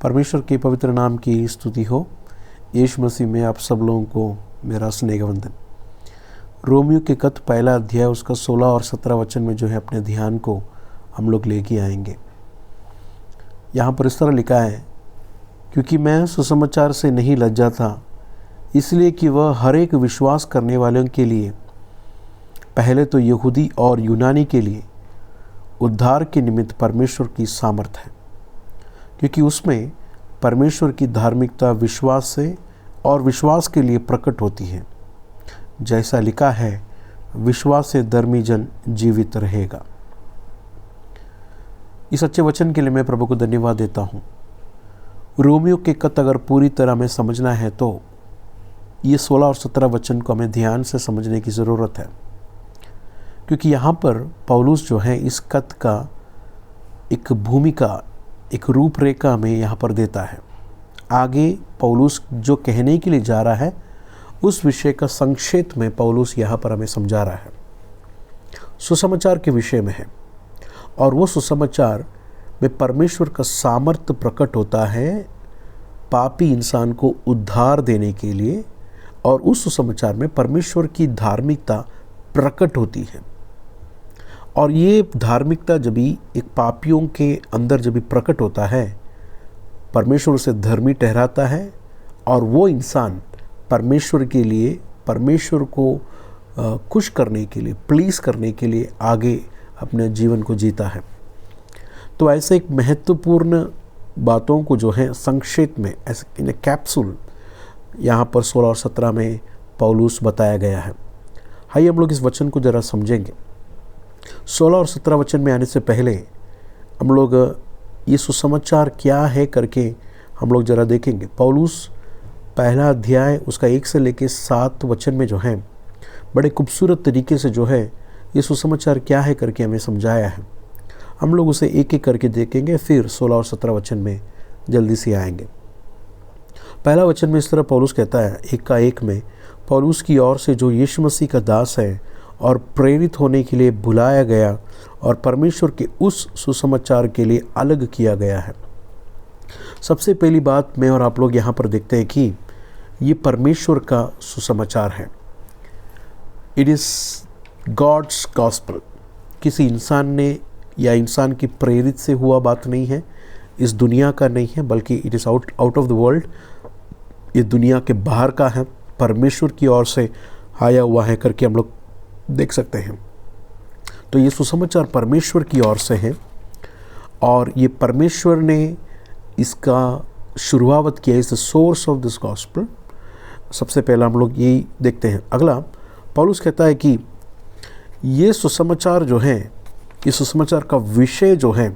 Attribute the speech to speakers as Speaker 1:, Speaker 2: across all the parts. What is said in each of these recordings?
Speaker 1: परमेश्वर के पवित्र नाम की स्तुति हो। यीशु मसीह में आप सब लोगों को मेरा स्नेह वंदन। रोमियो के खत पहला अध्याय उसका 16 और 17 वचन में जो है अपने ध्यान को हम लोग लेके आएंगे। यहाँ पर इस तरह लिखा है, क्योंकि मैं सुसमाचार से नहीं लज्जा था, इसलिए कि वह हर एक विश्वास करने वालों के लिए, पहले तो यहूदी और यूनानी के लिए, उद्धार के निमित्त परमेश्वर की सामर्थ है, क्योंकि उसमें परमेश्वर की धार्मिकता विश्वास से और विश्वास के लिए प्रकट होती है। जैसा लिखा है, विश्वास से धर्मी जन जीवित रहेगा। इस अच्छे वचन के लिए मैं प्रभु को धन्यवाद देता हूँ। रोमियो के खत अगर पूरी तरह में समझना है तो ये 16 और 17 वचन को हमें ध्यान से समझने की ज़रूरत है, क्योंकि यहाँ पर पौलुस जो है इस खत का एक भूमिका, एक रूपरेखा में यहाँ पर देता है। आगे पौलुस जो कहने के लिए जा रहा है उस विषय का संक्षेप में पौलुस यहाँ पर हमें समझा रहा है। सुसमाचार के विषय में है, और वो सुसमाचार में परमेश्वर का सामर्थ्य प्रकट होता है पापी इंसान को उद्धार देने के लिए, और उस सुसमाचार में परमेश्वर की धार्मिकता प्रकट होती है। और ये धार्मिकता जब भी एक पापियों के अंदर जब भी प्रकट होता है, परमेश्वर उसे धर्मी ठहराता है, और वो इंसान परमेश्वर के लिए, परमेश्वर को खुश करने के लिए, प्लीज़ करने के लिए आगे अपने जीवन को जीता है। तो ऐसे एक महत्वपूर्ण बातों को जो है संक्षेप में, ऐसे इन कैप्सूल यहाँ पर 16 और 17 में पौलुस बताया गया है। आइए हम लोग इस वचन को ज़रा समझेंगे। 16 और 17 वचन में आने से पहले हम लोग ये सुसमाचार क्या है करके हम लोग ज़रा देखेंगे। पौलुस पहला अध्याय उसका 1 से लेकर 7 वचन में जो है बड़े खूबसूरत तरीके से जो है ये सुसमाचार क्या है करके हमें समझाया है। हम लोग उसे एक एक करके देखेंगे, फिर 16 और 17 वचन में जल्दी से आएंगे। पहला वचन में इस तरह पौलुस कहता है, एक का एक में, पौलुस की ओर से जो यीशु मसीह का दास है और प्रेरित होने के लिए बुलाया गया और परमेश्वर के उस सुसमाचार के लिए अलग किया गया है। सबसे पहली बात मैं और आप लोग यहाँ पर देखते हैं कि ये परमेश्वर का सुसमाचार है। It is God's gospel. किसी इंसान ने या इंसान की प्रेरित से हुआ बात नहीं है, इस दुनिया का नहीं है, बल्कि it is out of the world. ये दुनिया के बाहर का है, परमेश्वर की ओर से आया हुआ है करके हम लोग देख सकते हैं। तो ये सुसमाचार परमेश्वर की ओर से है, और ये परमेश्वर ने इसका शुरुआत किया। Is the source of this gospel. सबसे पहला हम लोग यही देखते हैं। अगला पौलुस कहता है कि ये सुसमाचार जो है, ये सुसमाचार का विषय जो है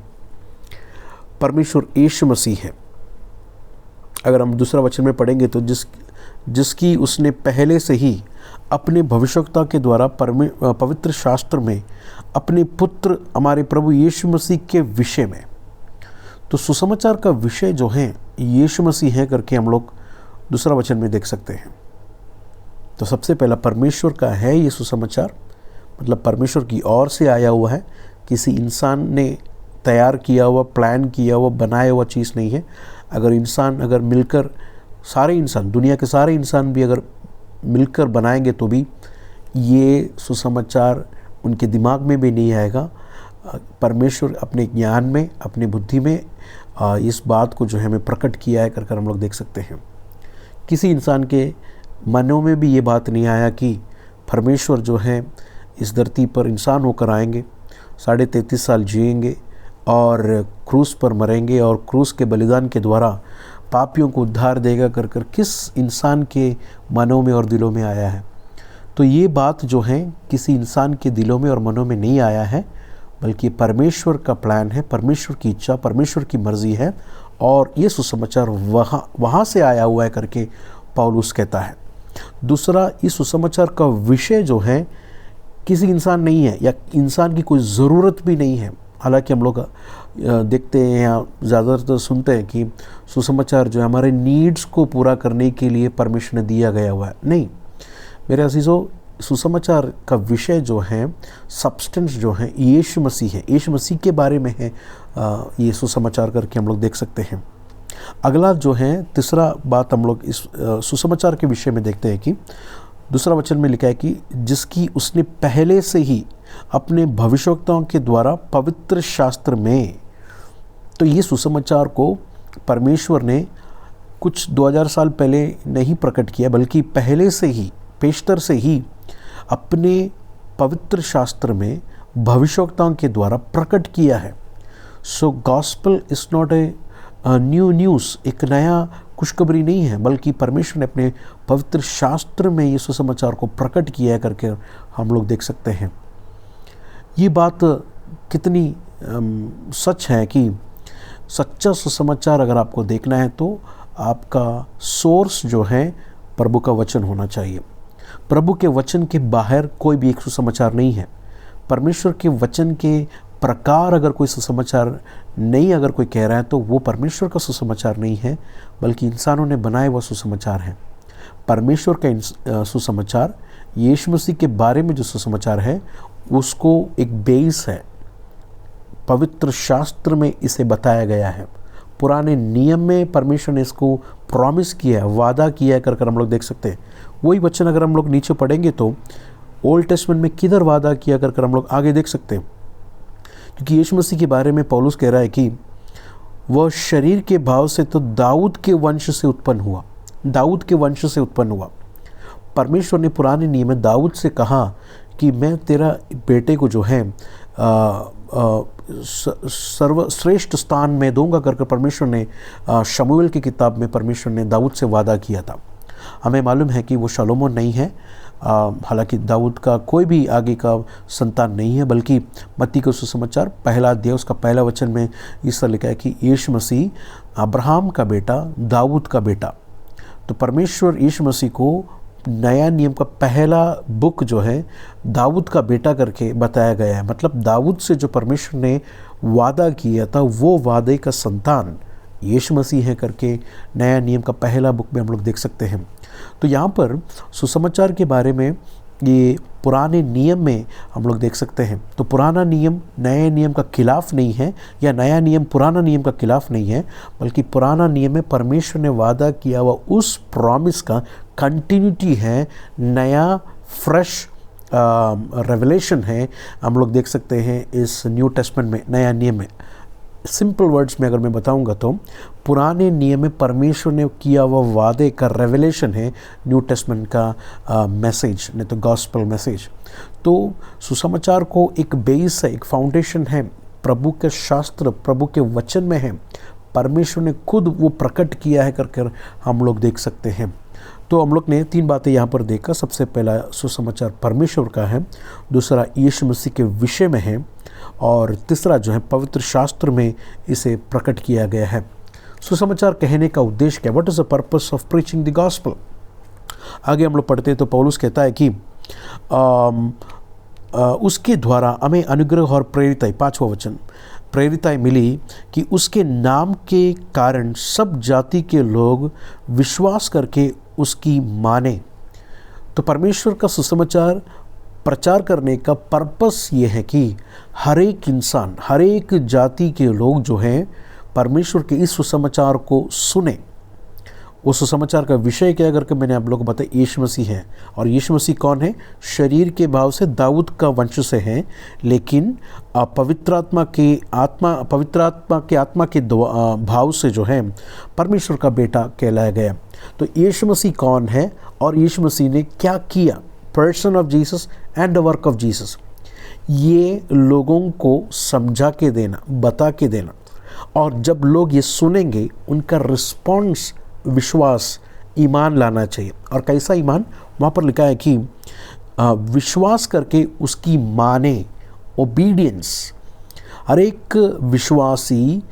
Speaker 1: परमेश्वर यीशु मसीह है। अगर हम दूसरा वचन में पढ़ेंगे तो जिसकी उसने पहले से ही अपने भविष्यवक्ता के द्वारा पवित्र शास्त्र में अपने पुत्र हमारे प्रभु यीशु मसीह के विषय में, तो सुसमाचार का विषय जो है यीशु मसीह है करके हम लोग दूसरा वचन में देख सकते हैं। तो सबसे पहला परमेश्वर का है ये सुसमाचार, मतलब परमेश्वर की ओर से आया हुआ है, किसी इंसान ने तैयार किया हुआ, प्लान किया हुआ, बनाया हुआ चीज़ नहीं है। अगर मिलकर सारे इंसान, दुनिया के सारे इंसान भी अगर मिलकर बनाएंगे तो भी ये सुसमाचार उनके दिमाग में भी नहीं आएगा। परमेश्वर अपने ज्ञान में, अपनी बुद्धि में इस बात को जो है हमें प्रकट किया है कर हम लोग देख सकते हैं। किसी इंसान के मनों में भी ये बात नहीं आया कि परमेश्वर जो है इस धरती पर इंसान होकर आएंगे, 33.5 साल जिएंगे और क्रूस पर मरेंगे, और क्रूस के बलिदान के द्वारा पापियों को उद्धार देगा कर किस इंसान के मनों में और दिलों में आया है। तो ये बात जो है किसी इंसान के दिलों में और मनों में नहीं आया है, बल्कि परमेश्वर का प्लान है, परमेश्वर की इच्छा, परमेश्वर की मर्जी है, और ये सुसमाचार वहाँ से आया हुआ है करके पौलुस कहता है। दूसरा, इस सुसमाचार का विषय जो है किसी इंसान नहीं है, या इंसान की कोई ज़रूरत भी नहीं है। हालांकि हम लोग देखते हैं या ज़्यादातर सुनते हैं कि सुसमाचार जो है हमारे नीड्स को पूरा करने के लिए परमेश्वर ने दिया गया हुआ है। नहीं मेरे अजीज़ों, सुसमाचार का विषय जो है, सब्सटेंस जो है, यीशु मसीह है। यीशु मसीह के बारे में है ये सुसमाचार करके हम लोग देख सकते हैं। अगला जो है तीसरा बात हम लोग इस सुसमाचार के विषय में देखते हैं कि दूसरा वचन में लिखा है कि जिसकी उसने पहले से ही अपने भविष्यवक्ताओं के द्वारा पवित्र शास्त्र में, तो ये सुसमाचार को परमेश्वर ने कुछ 2000 साल पहले नहीं प्रकट किया, बल्कि पहले से ही, पेशतर से ही अपने पवित्र शास्त्र में भविष्यवक्ताओं के द्वारा प्रकट किया है। So gospel is not a new news, एक नया खुशखबरी नहीं है, बल्कि परमेश्वर ने अपने पवित्र शास्त्र में ये सुसमाचार को प्रकट किया करके हम लोग देख सकते हैं। ये बात कितनी सच है कि सच्चा सुसमाचार अगर आपको देखना है तो आपका सोर्स जो है प्रभु का वचन होना चाहिए। प्रभु के वचन के बाहर कोई भी एक सुसमाचार नहीं है। परमेश्वर के वचन के प्रकार अगर कोई सुसमाचार नहीं अगर कोई कह रहा है तो वो परमेश्वर का सुसमाचार नहीं है, बल्कि इंसानों ने बनाए हुआ सुसमाचार है। परमेश्वर का सुसमाचार, यीशु मसीह के बारे में जो सुसमाचार है, उसको एक बेस है। पवित्र शास्त्र में इसे बताया गया है। पुराने नियम में परमेश्वर ने इसको प्रॉमिस किया है, वादा किया है कर हम लोग देख सकते हैं। वही वचन अगर हम लोग नीचे पढ़ेंगे तो ओल्ड टेस्टमेंट में किधर वादा किया कर हम लोग आगे देख सकते हैं। क्योंकि यीशु मसीह के बारे में पौलुस कह रहा है कि वह शरीर के भाव से तो दाऊद के वंश से उत्पन्न हुआ, दाऊद के वंश से उत्पन्न हुआ। परमेश्वर ने पुराने नियम में दाऊद से कहा कि मैं तेरा बेटे को जो है सर्वश्रेष्ठ स्थान में दूंगा कर परमेश्वर ने शमूएल की किताब में परमेश्वर ने दाऊद से वादा किया था। हमें मालूम है कि वो शलोमोन नहीं है, हालांकि दाऊद का कोई भी आगे का संतान नहीं है, बल्कि मत्ती का सुसमाचार पहला अध्याय उसका पहला वचन में इस तरह लिखा है कि यीशु मसीह अब्राहम का बेटा, दाऊद का बेटा। तो परमेश्वर यीशु मसीह को नया नियम का पहला बुक जो है दाऊद का बेटा करके बताया गया है। मतलब दाऊद से जो परमेश्वर ने वादा किया था वो वादे का संतान यीशु मसीह है करके नया नियम का पहला बुक में हम लोग देख सकते हैं। तो यहाँ पर सुसमाचार के बारे में ये पुराने नियम में हम लोग देख सकते हैं। तो पुराना नियम नए नियम का खिलाफ नहीं है, या नया नियम पुराना नियम का खिलाफ नहीं है, बल्कि पुराना नियम में परमेश्वर ने वादा किया हुआ उस प्रॉमिस का कंटिन्यूटी है, नया फ्रेश रेवलेशन है। हम लोग देख सकते हैं इस न्यू टेस्टमेंट में, नया नियम में। सिंपल वर्ड्स में अगर मैं बताऊंगा तो पुराने नियम में परमेश्वर ने किया हुआ वादे का रेवलेशन है न्यू टेस्टमेंट का मैसेज, नहीं तो गॉस्पेल मैसेज। तो सुसमाचार को एक बेस है, एक फाउंडेशन है, प्रभु के शास्त्र, प्रभु के वचन में है। परमेश्वर ने खुद वो प्रकट किया है कर हम लोग देख सकते हैं। तो हम लोग ने 3 बातें यहाँ पर देखा। सबसे पहला सुसमाचार परमेश्वर का है, दूसरा यीशु मसीह के विषय में है, और तीसरा जो है पवित्र शास्त्र में इसे प्रकट किया गया है। सुसमाचार कहने का उद्देश्य क्या? What is the purpose of preaching the gospel? आगे हम लोग पढ़ते हैं तो पौलुस कहता है कि उसके द्वारा हमें अनुग्रह और प्रेरिताई, 5वां वचन, प्रेरिताई मिली कि उसके नाम के कारण सब जाति के लोग विश्वास करके उसकी माने। तो परमेश्वर का सुसमाचार प्रचार करने का पर्पस ये है कि हर एक इंसान, हर एक जाति के लोग जो हैं परमेश्वर के इस सुसमाचार को सुने। उस सुसमाचार का विषय क्या करके मैंने आप लोगों को बताया, यीशु मसीह है। और यीशु मसीह कौन है? शरीर के भाव से दाऊद का वंश से हैं, लेकिन पवित्र आत्मा के भाव से जो है परमेश्वर का बेटा कहलाया गया। तो यीशु मसीह कौन है और यीशु मसीह ने क्या किया? Person of Jesus and the work of Jesus, ये लोगों को समझा के देना, बता के देना। और जब लोग ये सुनेंगे उनका रिस्पॉन्स विश्वास, ईमान लाना चाहिए। और कैसा ईमान? वहाँ पर लिखा है कि विश्वास करके उसकी माने, ओबीडियंस। हर एक विश्वासी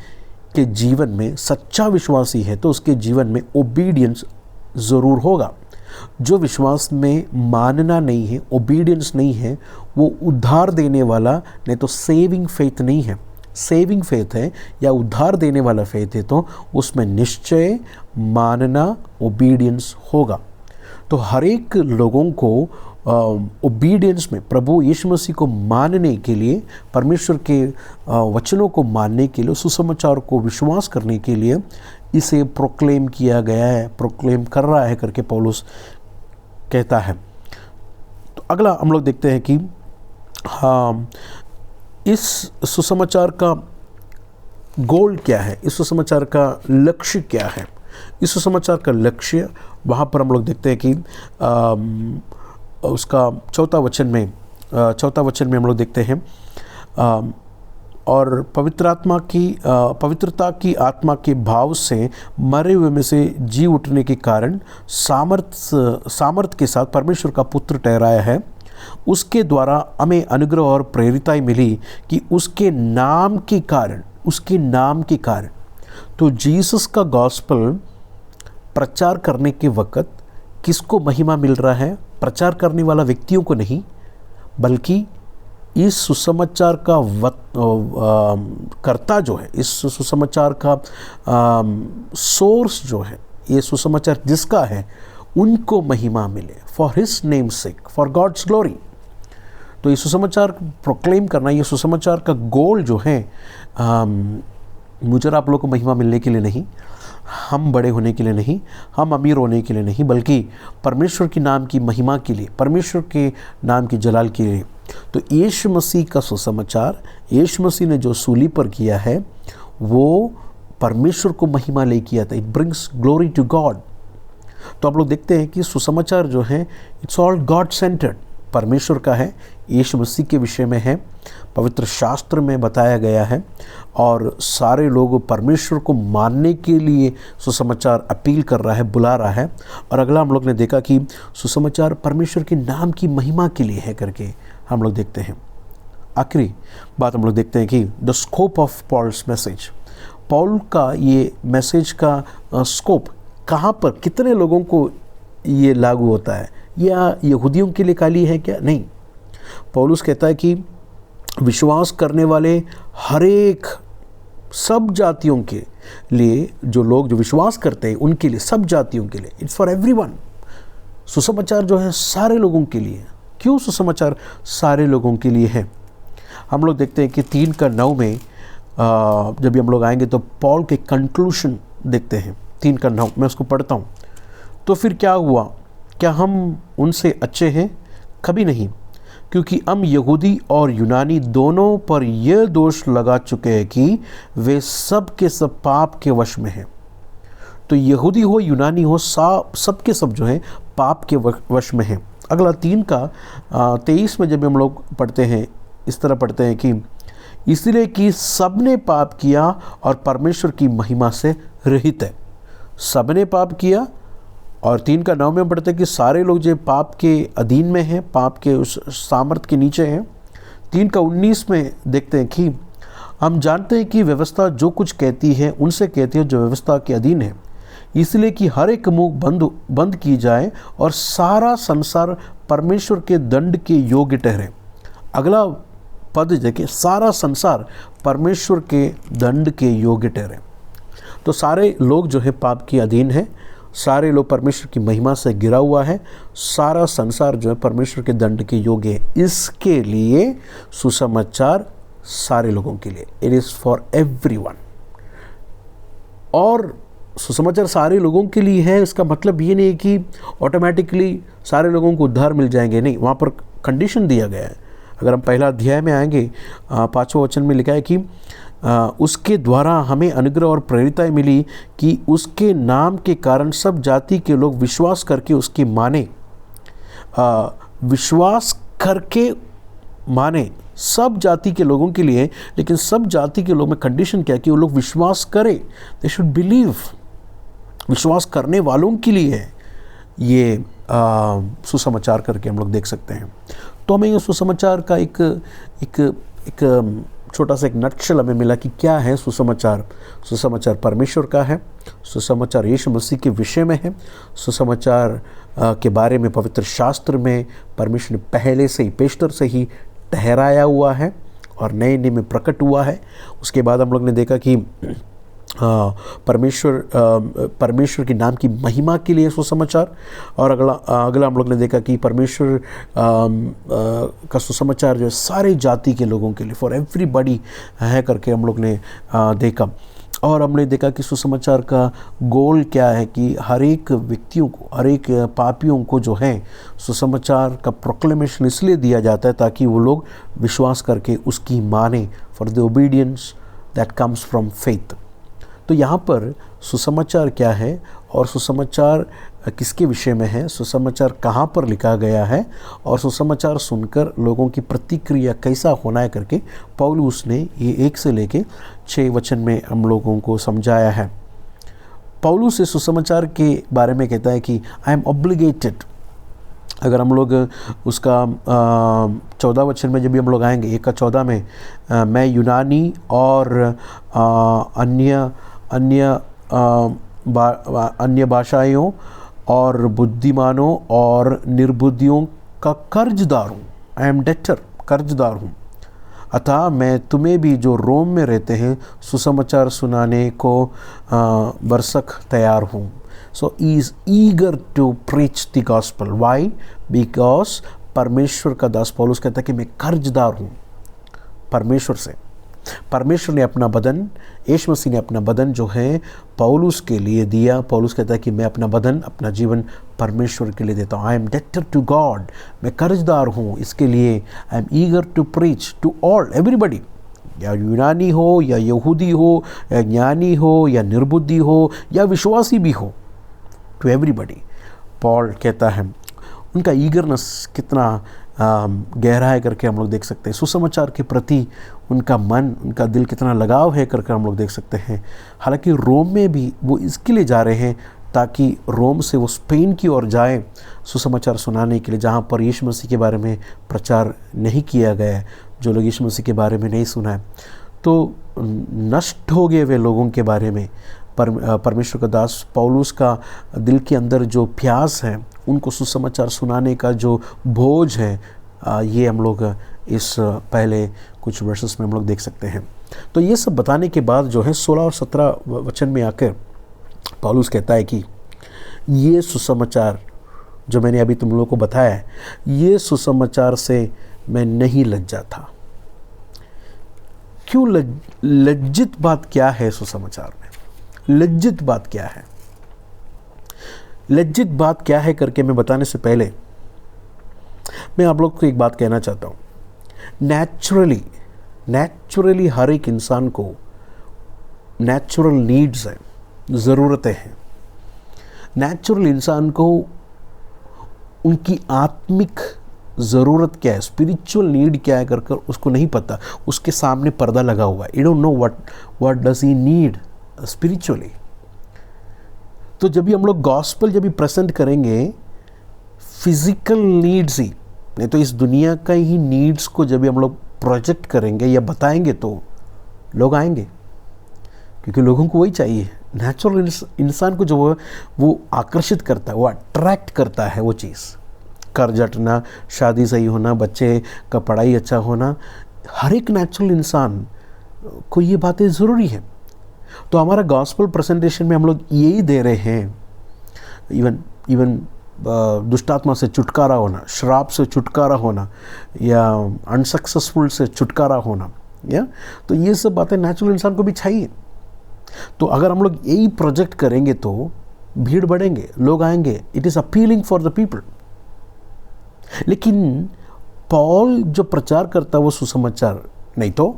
Speaker 1: के जीवन में, सच्चा विश्वासी है तो उसके जीवन में ओबीडियंस ज़रूर होगा। जो विश्वास में मानना नहीं है, ओबीडियंस नहीं है, वो उद्धार देने वाला नहीं तो सेविंग फेथ नहीं है। सेविंग फेथ है या उद्धार देने वाला फेथ है तो उसमें निश्चय मानना, ओबीडियंस होगा। तो हर एक लोगों को ओबीडियंस में, प्रभु यीशु मसीह को मानने के लिए, परमेश्वर के वचनों को मानने के लिए, सुसमाचार को विश्वास करने के लिए इसे प्रोक्लेम किया गया है, प्रोक्लेम कर रहा है करके पौलुस कहता है। तो अगला हम लोग देखते हैं कि हाँ, इस सुसमाचार का गोल क्या है, इस सुसमाचार का लक्ष्य क्या है। इस सुसमाचार का लक्ष्य वहाँ पर हम लोग देखते हैं कि उसका चौथा वचन में हम लोग देखते हैं, और पवित्रता की आत्मा के भाव से मरे हुए में से जी उठने के कारण सामर्थ के साथ परमेश्वर का पुत्र ठहराया है। उसके द्वारा हमें अनुग्रह और प्रेरिताई मिली कि उसके नाम के कारण तो जीसस का गॉस्पेल प्रचार करने के वक्त किसको महिमा मिल रहा है? प्रचार करने वाला व्यक्तियों को नहीं, बल्कि इस सुसमाचार का कर्ता जो है, इस सुसमाचार का सोर्स जो है, ये सुसमाचार जिसका है, उनको महिमा मिले, for his name sake, for God's glory. तो ये सुसमाचार प्रोक्लेम करना, ये सुसमाचार का गोल जो है, मुझे और आप लोगों को महिमा मिलने के लिए नहीं, हम बड़े होने के लिए नहीं, हम अमीर होने के लिए नहीं, बल्कि परमेश्वर के नाम की महिमा के लिए, परमेश्वर के नाम की जलाल के लिए। तो यीशु मसीह का सुसमाचार, यीशु मसीह ने जो सूली पर किया है, वो परमेश्वर को महिमा ले किया था। It brings glory to God. तो आप लोग देखते हैं कि सुसमाचार जो है, इट्स ऑल गॉड सेंटर्ड, परमेश्वर का है, यीशु मसीह के विषय में है, पवित्र शास्त्र में बताया गया है, और सारे लोग परमेश्वर को मानने के लिए सुसमाचार अपील कर रहा है, बुला रहा है। और अगला हम लोग ने देखा कि सुसमाचार परमेश्वर के नाम की महिमा के लिए है करके हम लोग देखते हैं। आखिरी बात हम लोग देखते हैं कि the scope of Paul's message, Paul का ये मैसेज का स्कोप कहाँ पर, कितने लोगों को ये लागू होता है, या यहूदियों के लिए खाली है क्या? नहीं। पौलुस कहता है कि विश्वास करने वाले हर एक, सब जातियों के लिए, जो लोग जो विश्वास करते हैं उनके लिए, सब जातियों के लिए, इट्स फॉर एवरीवन। सुसमाचार जो है सारे लोगों के लिए। क्यों सुसमाचार सारे लोगों के लिए है? हम लोग देखते हैं कि 3:9 में जब भी हम लोग आएंगे तो पॉल के कंक्लूशन देखते हैं। 3:9 मैं उसको पढ़ता हूँ। तो फिर क्या हुआ? क्या हम उनसे अच्छे हैं? कभी नहीं, क्योंकि हम यहूदी और यूनानी दोनों पर यह दोष लगा चुके हैं कि वे सब के सब पाप के वश में हैं। तो यहूदी हो, यूनानी हो, सब के सब जो है पाप के वश में हैं। अगला 3:23 में जब हम लोग पढ़ते हैं, इस तरह पढ़ते हैं कि इसलिए कि सबने पाप किया और परमेश्वर की महिमा से रहित है। सबने पाप किया, और 3:9 में पढ़ते हैं कि सारे लोग जो पाप के अधीन में हैं, पाप के उस सामर्थ के नीचे हैं। 3:19 में देखते हैं कि हम जानते हैं कि व्यवस्था जो कुछ कहती है उनसे कहती है जो व्यवस्था के अधीन है, इसलिए कि हर एक मुंह बंद की जाए और सारा संसार परमेश्वर के दंड के योग्य ठहरे। अगला पद देखिए, सारा संसार परमेश्वर के दंड के योग्य ठहरे। तो सारे लोग जो है पाप के अधीन है, सारे लोग परमेश्वर की महिमा से गिरा हुआ है, सारा संसार जो है परमेश्वर के दंड के योग्य है। इसके लिए सुसमाचार सारे लोगों के लिए, इट इज़ फॉर एवरीवन। और सुसमाचार सारे लोगों के लिए है, इसका मतलब ये नहीं है कि ऑटोमेटिकली सारे लोगों को उद्धार मिल जाएंगे, नहीं। वहाँ पर कंडीशन दिया गया है। अगर हम पहला अध्याय में आएंगे, 5वें वचन में लिखा है कि उसके द्वारा हमें अनुग्रह और प्रेरिताई मिली कि उसके नाम के कारण सब जाति के लोग विश्वास करके उसकी माने। विश्वास करके माने, सब जाति के लोगों के लिए, लेकिन सब जाति के लोग में कंडीशन क्या है कि वो लोग विश्वास करें, दे शुड बिलीव। विश्वास करने वालों के लिए है ये सुसमाचार करके हम लोग देख सकते हैं। तो हमें ये सुसमाचार का एक छोटा सा एक नटशेल हमें मिला कि क्या है सुसमाचार। सुसमाचार परमेश्वर का है, सुसमाचार यीशु मसीह के विषय में है, सुसमाचार के बारे में पवित्र शास्त्र में परमेश्वर ने पहले से ही, पेशतर से ही ठहराया हुआ है और नए नियम में प्रकट हुआ है। उसके बाद हम लोग ने देखा कि परमेश्वर के नाम की महिमा के लिए सुसमाचार। और अगला हम लोग ने देखा कि परमेश्वर का सुसमाचार जो है सारे जाति के लोगों के लिए, फॉर एवरीबॉडी है करके हम लोग ने देखा। और हमने देखा कि सुसमाचार का गोल क्या है कि हर एक व्यक्तियों को, हर एक पापियों को जो है सुसमाचार का प्रोक्लेमेशन इसलिए दिया जाता है ताकि वो लोग विश्वास करके उसकी माने, for the obedience that comes from faith. तो यहाँ पर सुसमाचार क्या है और सुसमाचार किसके विषय में है, सुसमाचार कहाँ पर लिखा गया है और सुसमाचार सुनकर लोगों की प्रतिक्रिया कैसा होना है करके पौलुस ने ये 1 से लेके 6 वचन में हम लोगों को समझाया है। पौलुस इस सुसमाचार के बारे में कहता है कि आई एम ऑब्लिगेटेड। अगर हम लोग उसका 14 वचन में जब भी हम लोग आएंगे, 1 का 14 में, मैं यूनानी और अन्य भाषाइयों और बुद्धिमानों और निर्बुद्धियों का कर्जदार हूँ। आई एम डेटर, कर्जदार हूँ। अतः मैं तुम्हें भी जो रोम में रहते हैं सुसमाचार सुनाने को बरसक तैयार हूँ। So he is eager to preach the gospel. Why? Because परमेश्वर का दास पौलुस कहता है कि मैं कर्जदार हूँ परमेश्वर से। परमेश्वर ने अपना बदन, यीशु मसीह ने अपना बदन जो है पौलुस के लिए दिया। पौलुस कहता है कि मैं अपना बदन, अपना जीवन परमेश्वर के लिए देता हूँ। I am debtor to God, मैं कर्जदार हूँ इसके लिए। I am eager to preach to all, everybody, या यूनानी हो या यहूदी हो या ज्ञानी हो या निर्बुद्धि हो या विश्वासी भी हो, टू एवरीबडी। पॉल कहता है उनका ईगरनेस कितना गहरा है करके हम लोग देख सकते हैं। सुसमाचार के प्रति उनका मन, उनका दिल कितना लगाव है करके हम लोग देख सकते हैं। हालांकि रोम में भी वो इसके लिए जा रहे हैं ताकि रोम से वो स्पेन की ओर जाए सुसमाचार सुनाने के लिए, जहाँ पर यीशु मसीह के बारे में प्रचार नहीं किया गया है, जो लोग यीशु मसीह के बारे में नहीं सुना है। तो नष्ट हो गए वे लोगों के बारे में परमेश्वर का दास पौलुस का दिल के अंदर जो प्यास है, उनको सुसमाचार सुनाने का जो बोझ है, ये हम लोग इस पहले कुछ वर्सेस में हम लोग देख सकते हैं। तो ये सब बताने के बाद जो है 16 और 17 वचन में आकर पौलुस कहता है कि ये सुसमाचार जो मैंने अभी तुम लोगों को बताया है, ये सुसमाचार से मैं नहीं लज्जा था। क्यों लज्जित बात क्या है सुसमाचार में? लज्जित बात क्या है? लज्जित बात क्या है करके मैं बताने से पहले मैं आप लोग को एक बात कहना चाहता हूँ। नेचुरली हर एक इंसान को नेचुरल नीड्स हैं, ज़रूरतें हैं। नेचुरल इंसान को उनकी आत्मिक ज़रूरत क्या है, स्पिरिचुअल नीड क्या है कर उसको नहीं पता। उसके सामने पर्दा लगा हुआ है। You don't know what does he need spiritually. तो जब भी हम लोग गॉस्पेल जब भी प्रेजेंट करेंगे, फिजिकल नीड्स ही नहीं तो इस दुनिया का ही नीड्स को जब भी हम लोग प्रोजेक्ट करेंगे या बताएंगे तो लोग आएंगे, क्योंकि लोगों को वही चाहिए। नेचुरल इंसान को जो वो आकर्षित करता है, वो अट्रैक्ट करता है वो चीज़। कर्ज हटना, शादी सही होना, बच्चे का पढ़ाई अच्छा होना, हर एक नेचुरल इंसान को ये बातें ज़रूरी है। तो हमारा गॉस्पेल प्रेजेंटेशन में हम लोग यही दे रहे हैं। इवन दुष्टात्मा से छुटकारा होना, श्राप से छुटकारा होना या अनसक्सेसफुल से छुटकारा होना, या तो ये सब बातें नेचुरल इंसान को भी चाहिए। तो अगर हम लोग यही प्रोजेक्ट करेंगे तो भीड़ बढ़ेंगे, लोग आएंगे। It is appealing for the people. लेकिन पॉल जो प्रचार करता है वो सुसमाचार नहीं तो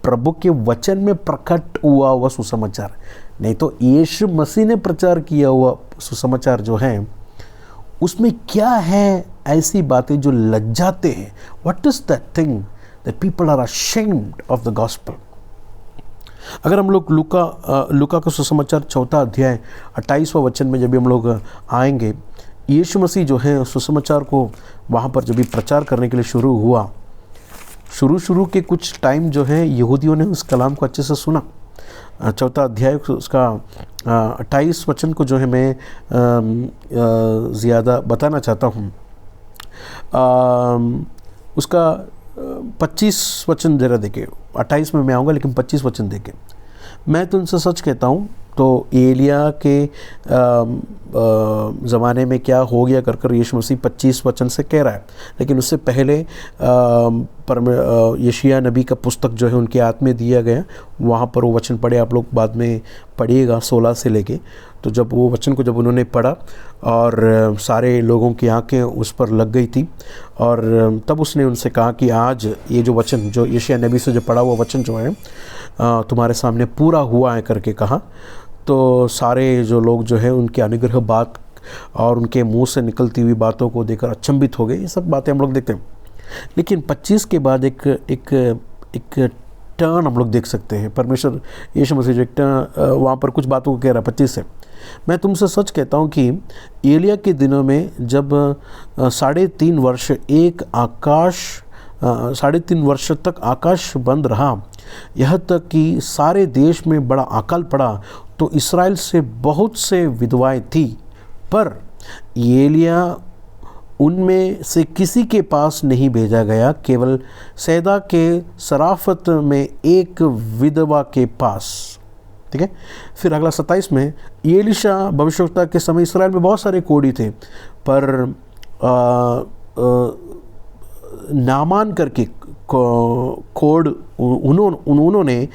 Speaker 1: प्रभु के वचन में प्रकट हुआ सुसमाचार, नहीं तो यीशु मसीह ने प्रचार किया हुआ सुसमाचार जो है, उसमें क्या है ऐसी बातें जो लज्जाते हैं। What is that thing that people are ashamed of the gospel? अगर हम लोग लूका का सुसमाचार 4 अध्याय 28वां वचन में जब भी हम लोग आएंगे, यीशु मसीह जो है सुसमाचार को वहाँ पर जब भी प्रचार करने के लिए शुरू हुआ, शुरू के कुछ टाइम जो है यहूदियों ने उस कलाम को अच्छे से सुना। 4 अध्याय उसका 28 वचन को जो है मैं ज़्यादा बताना चाहता हूँ। उसका 25 वचन ज़रा देखे, 28 में मैं आऊँगा लेकिन 25 वचन देखे। मैं तुमसे सच कहता हूँ। तो एलिया के ज़माने में क्या हो गया कर यीशु मसीह 25 वचन से कह रहा है, लेकिन उससे पहले यशायाह नबी का पुस्तक जो है उनके हाथ में दिया गया, वहाँ पर वो वचन पढ़े, आप लोग बाद में पढ़िएगा 16 से लेके। तो जब वो वचन को जब उन्होंने पढ़ा और सारे लोगों की आंखें उस पर लग गई थी, और तब उसने उनसे कहा कि आज ये जो वचन जो यशायाह नबी से जो पढ़ा हुआ वचन जो है तुम्हारे सामने पूरा हुआ है करके कहा। तो सारे जो लोग जो है उनके अनुग्रह बात और उनके मुंह से निकलती हुई बातों को देखकर अचंभित हो गए। ये सब बातें हम लोग देखते हैं। लेकिन 25 के बाद एक टर्न हम लोग देख सकते हैं। परमेश्वर यीशु मसीह जो एक टर्न वहाँ पर कुछ बातों को कह रहा है 25 से। मैं तुमसे सच कहता हूँ कि एलिया के दिनों में जब 3.5 वर्ष साढ़े तीन वर्ष तक आकाश बंद रहा, यह तक कि सारे देश में बड़ा अकाल पड़ा, तो इस्राएल से बहुत से विधवाएं थी, पर एलिया उनमें से किसी के पास नहीं भेजा गया, केवल सैदा के सराफत में एक विधवा के पास। ठीक है। फिर अगला 27 में, एलीशा भविष्यवक्ता के समय इस्राएल में बहुत सारे कोढ़ी थे, पर नामान करके कोढ़ उन्होंने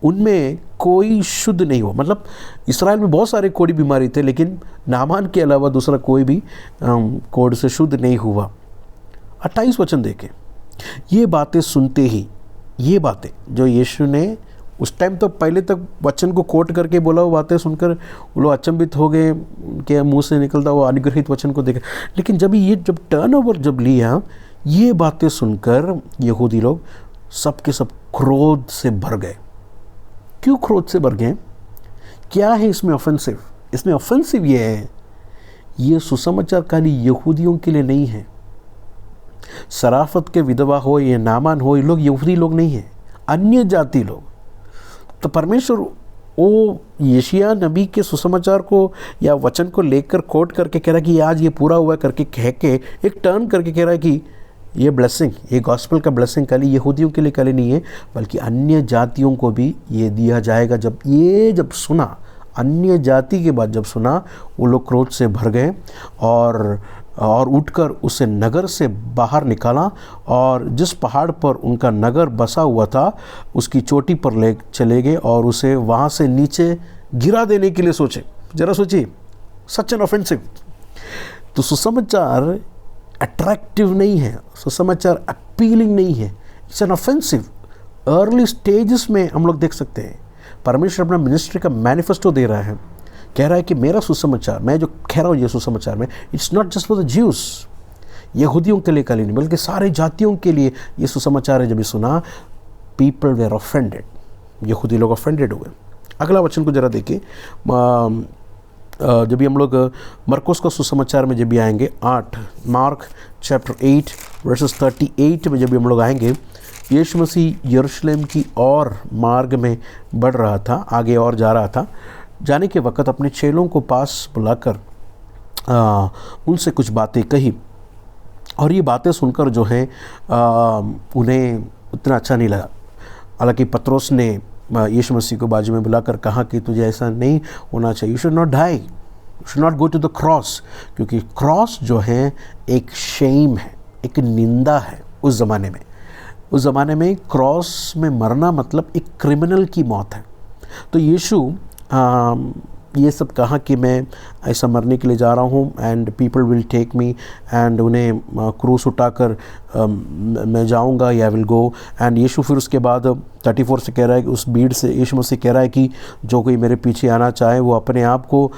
Speaker 1: उनमें कोई शुद्ध नहीं हुआ। मतलब इस्राएल में बहुत सारे कोढ़ी बीमारी थे, लेकिन नामान के अलावा दूसरा कोई भी कोढ़ से शुद्ध नहीं हुआ। 28 वचन देखें। ये बातें सुनते ही, ये बातें जो यीशु ने उस टाइम तो पहले तक वचन को कोट करके बोला, वो बातें सुनकर वो लोग अचंभित हो गए, उनके मुंह से निकलता हुआ अनुग्रहित वचन को देखा। लेकिन जब टर्नओवर जब लिया, ये बातें सुनकर यहूदी लोग सब के सब क्रोध से भर गए। क्यों क्रोध से भर गए? क्या है इसमें ऑफेंसिव? इसमें ऑफेंसिव ये है, ये सुसमाचार खाली यहूदियों के लिए नहीं है। सराफत के विधवा हो, ये नामान हो, ये लोग यहूदी लोग नहीं हैं, अन्य जाति लोग। तो परमेश्वर वो यशायाह नबी के सुसमाचार को या वचन को लेकर कोट करके कह रहा है कि आज ये पूरा हुआ करके कह के एक टर्न करके कह रहा है कि ये ब्लेसिंग, ये गॉस्पेल का ब्लेसिंग खाली यहूदियों के लिए खाली नहीं है, बल्कि अन्य जातियों को भी ये दिया जाएगा। जब सुना, अन्य जाति के बाद जब सुना, वो लोग क्रोध से भर गए और उठकर उसे नगर से बाहर निकाला, और जिस पहाड़ पर उनका नगर बसा हुआ था उसकी चोटी पर ले चले गए और उसे वहाँ से नीचे गिरा देने के लिए सोचे। जरा सोचिए, सच एन ऑफेंसिव। तो सुसमाचार अट्रैक्टिव नहीं है, सुसमाचार अपीलिंग नहीं है, it's an offensive. Early stages में हम लोग देख सकते हैं परमेश्वर अपना मिनिस्ट्री का मैनिफेस्टो दे रहा है, कह रहा है कि मेरा सुसमाचार, मैं जो कह रहा हूँ ये सुसमाचार में, it's not just for the Jews, यहूदियों के लिए खाली नहीं, बल्कि सारे जातियों के लिए ये सुसमाचार है। जब ये सुना, पीपल वेर ऑफेंडेड, यहूदी लोग ऑफेंडेड हुए। अगला वचन को जरा देखिए। जब भी हम लोग मरकुस का सुसमाचार में जब भी आएंगे, 8 मार्क चैप्टर 8 वर्सेस 38 में जब भी हम लोग आएंगे, यीशु मसीह यरूशलेम की और मार्ग में बढ़ रहा था, आगे और जा रहा था। जाने के वक़्त अपने चेलों को पास बुलाकर उनसे कुछ बातें कही, और ये बातें सुनकर जो है उन्हें उतना अच्छा नहीं लगा। हालांकि पतरस ने यीशु मसीह को बाजू में बुलाकर कहा कि तुझे ऐसा नहीं होना चाहिए, you should not die, you should not go to the cross, क्योंकि क्रॉस जो है एक शेम है, एक निंदा है। उस ज़माने में क्रॉस में मरना मतलब एक क्रिमिनल की मौत है। तो यीशु ये सब कहा कि मैं ऐसा मरने के लिए जा रहा हूँ, and people will take me, and उन्हें क्रूस उठाकर मैं जाऊँगा, या विल गो। एंड यीशु फिर उसके बाद 34 से कह रहा है कि उस भीड़ से यीशु मसीह कह रहा है कि जो कोई मेरे पीछे आना चाहे वो अपने आप को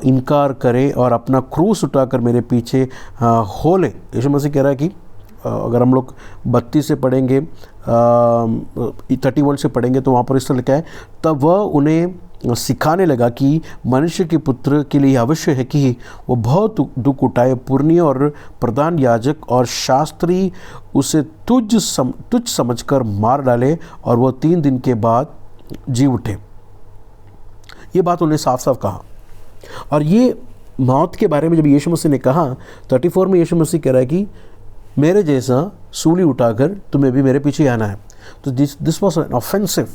Speaker 1: इनकार करे और अपना क्रूस उठाकर मेरे पीछे हो ले। यीशु मसीह कह रहा है कि अगर हम लोग 32 से पढ़ेंगे, 31 से पढ़ेंगे, तो वहाँ पर इस तरह लिखा है, तब वह उन्हें सिखाने लगा कि मनुष्य के पुत्र के लिए अवश्य है कि वो बहुत दुख उठाए, पुरनिय और प्रधान याजक और शास्त्री उसे तुच्छ समझकर मार डाले, और वह 3 दिन के बाद जी उठे। ये बात उन्हें साफ साफ कहा। और ये मौत के बारे में जब यीशु मसीह ने कहा, 34 में यीशु मसीह कह रहा है कि मेरे जैसा सूली उठाकर तुम्हें भी मेरे पीछे आना है। तो this was an offensive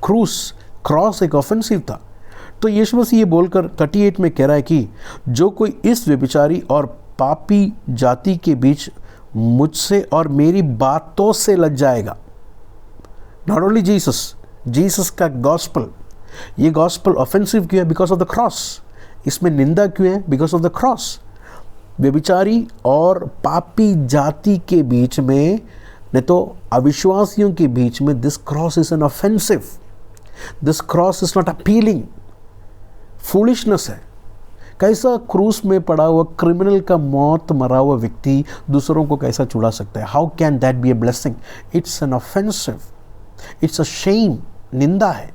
Speaker 1: cross एक ऑफेंसिव था। तो यीशु मसीह ये बोलकर 38 में कह रहा है कि जो कोई इस व्यभिचारी और पापी जाति के बीच मुझसे और मेरी बातों से लज जाएगा। नॉट ओनली जीसस का गॉस्पल, ये गॉस्पल ऑफेंसिव क्यों है? Because of the cross. इसमें निंदा क्यों है? Because of the cross. व्यभिचारी और पापी जाति के बीच में, नहीं तो अविश्वासियों के बीच में, this cross is an offensive, this cross is not appealing, foolishness है। कैसा क्रूस में पड़ा हुआ क्रिमिनल का मौत मरा हुआ व्यक्ति दूसरों को कैसा छुड़ा सकता है? How can that be a blessing? It's an offensive, it's a shame, निंदा है।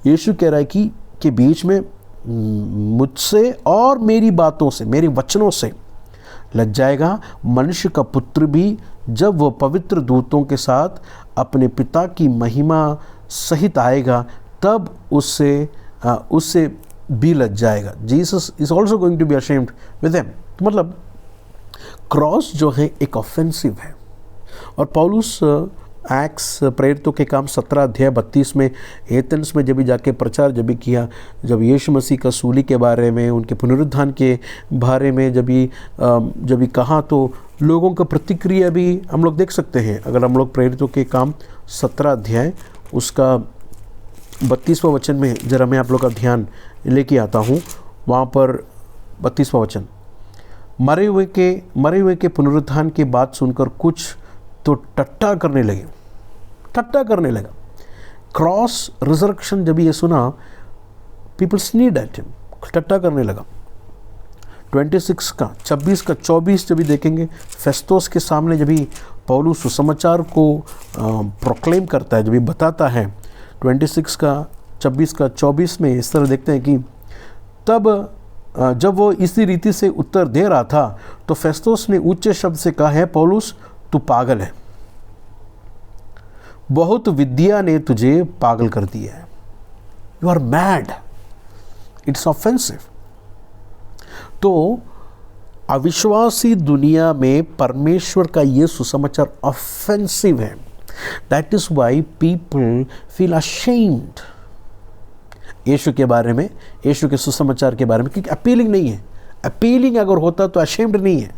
Speaker 1: यीशु कह रहा है कि के बीच में मुझसे और मेरी बातों से, मेरे वचनों से लज जाएगा मनुष्य का पुत्र भी, जब वो पवित्र दूतों के साथ अपने पिता की महिमा सहित आएगा, तब उससे भी लज जाएगा। Jesus is also going to be ashamed with him. तो मतलब क्रॉस जो है एक ऑफेंसिव है। और पौलुस एक्ट्स प्रेरितों के काम 17 अध्याय 32 में एथेंस में जब भी जाके प्रचार जब भी किया, जब यीशु मसीह का सूली के बारे में, उनके पुनरुत्थान के बारे में जब भी कहा, तो लोगों का प्रतिक्रिया भी हम लोग देख सकते हैं। अगर हम लोग प्रेरितों के काम 17 अध्याय उसका 32वां वचन में जरा मैं आप लोग का ध्यान लेके आता हूँ। वहाँ पर 32वां वचन, मरे हुए के पुनरुत्थान की बात सुनकर कुछ तो टट्टा करने लगा। क्रॉस रिजरेक्शन जब ये सुना, पीपल स्नीड एट हिम, टट्टा करने लगा। 26 का 24 जब भी देखेंगे, फेस्तोस के सामने जब भी पौलुस सुसमाचार को प्रोक्लेम करता है, जब भी बताता है, 26 का 24 में इस तरह देखते हैं कि तब जब वो इसी रीति से उत्तर दे रहा था, तो फेस्तोस ने ऊंचे शब्द से कहा, है पौलुस, तू पागल है, बहुत विद्या ने तुझे पागल कर दिया है, you are mad. It's offensive. तो अविश्वासी दुनिया में परमेश्वर का ये सुसमाचार ऑफेंसिव है। That is why people feel ashamed यीशु के बारे में, यीशु के सुसमाचार के बारे में, क्योंकि अपीलिंग नहीं है। अपीलिंग अगर होता तो अशेम्ड नहीं है।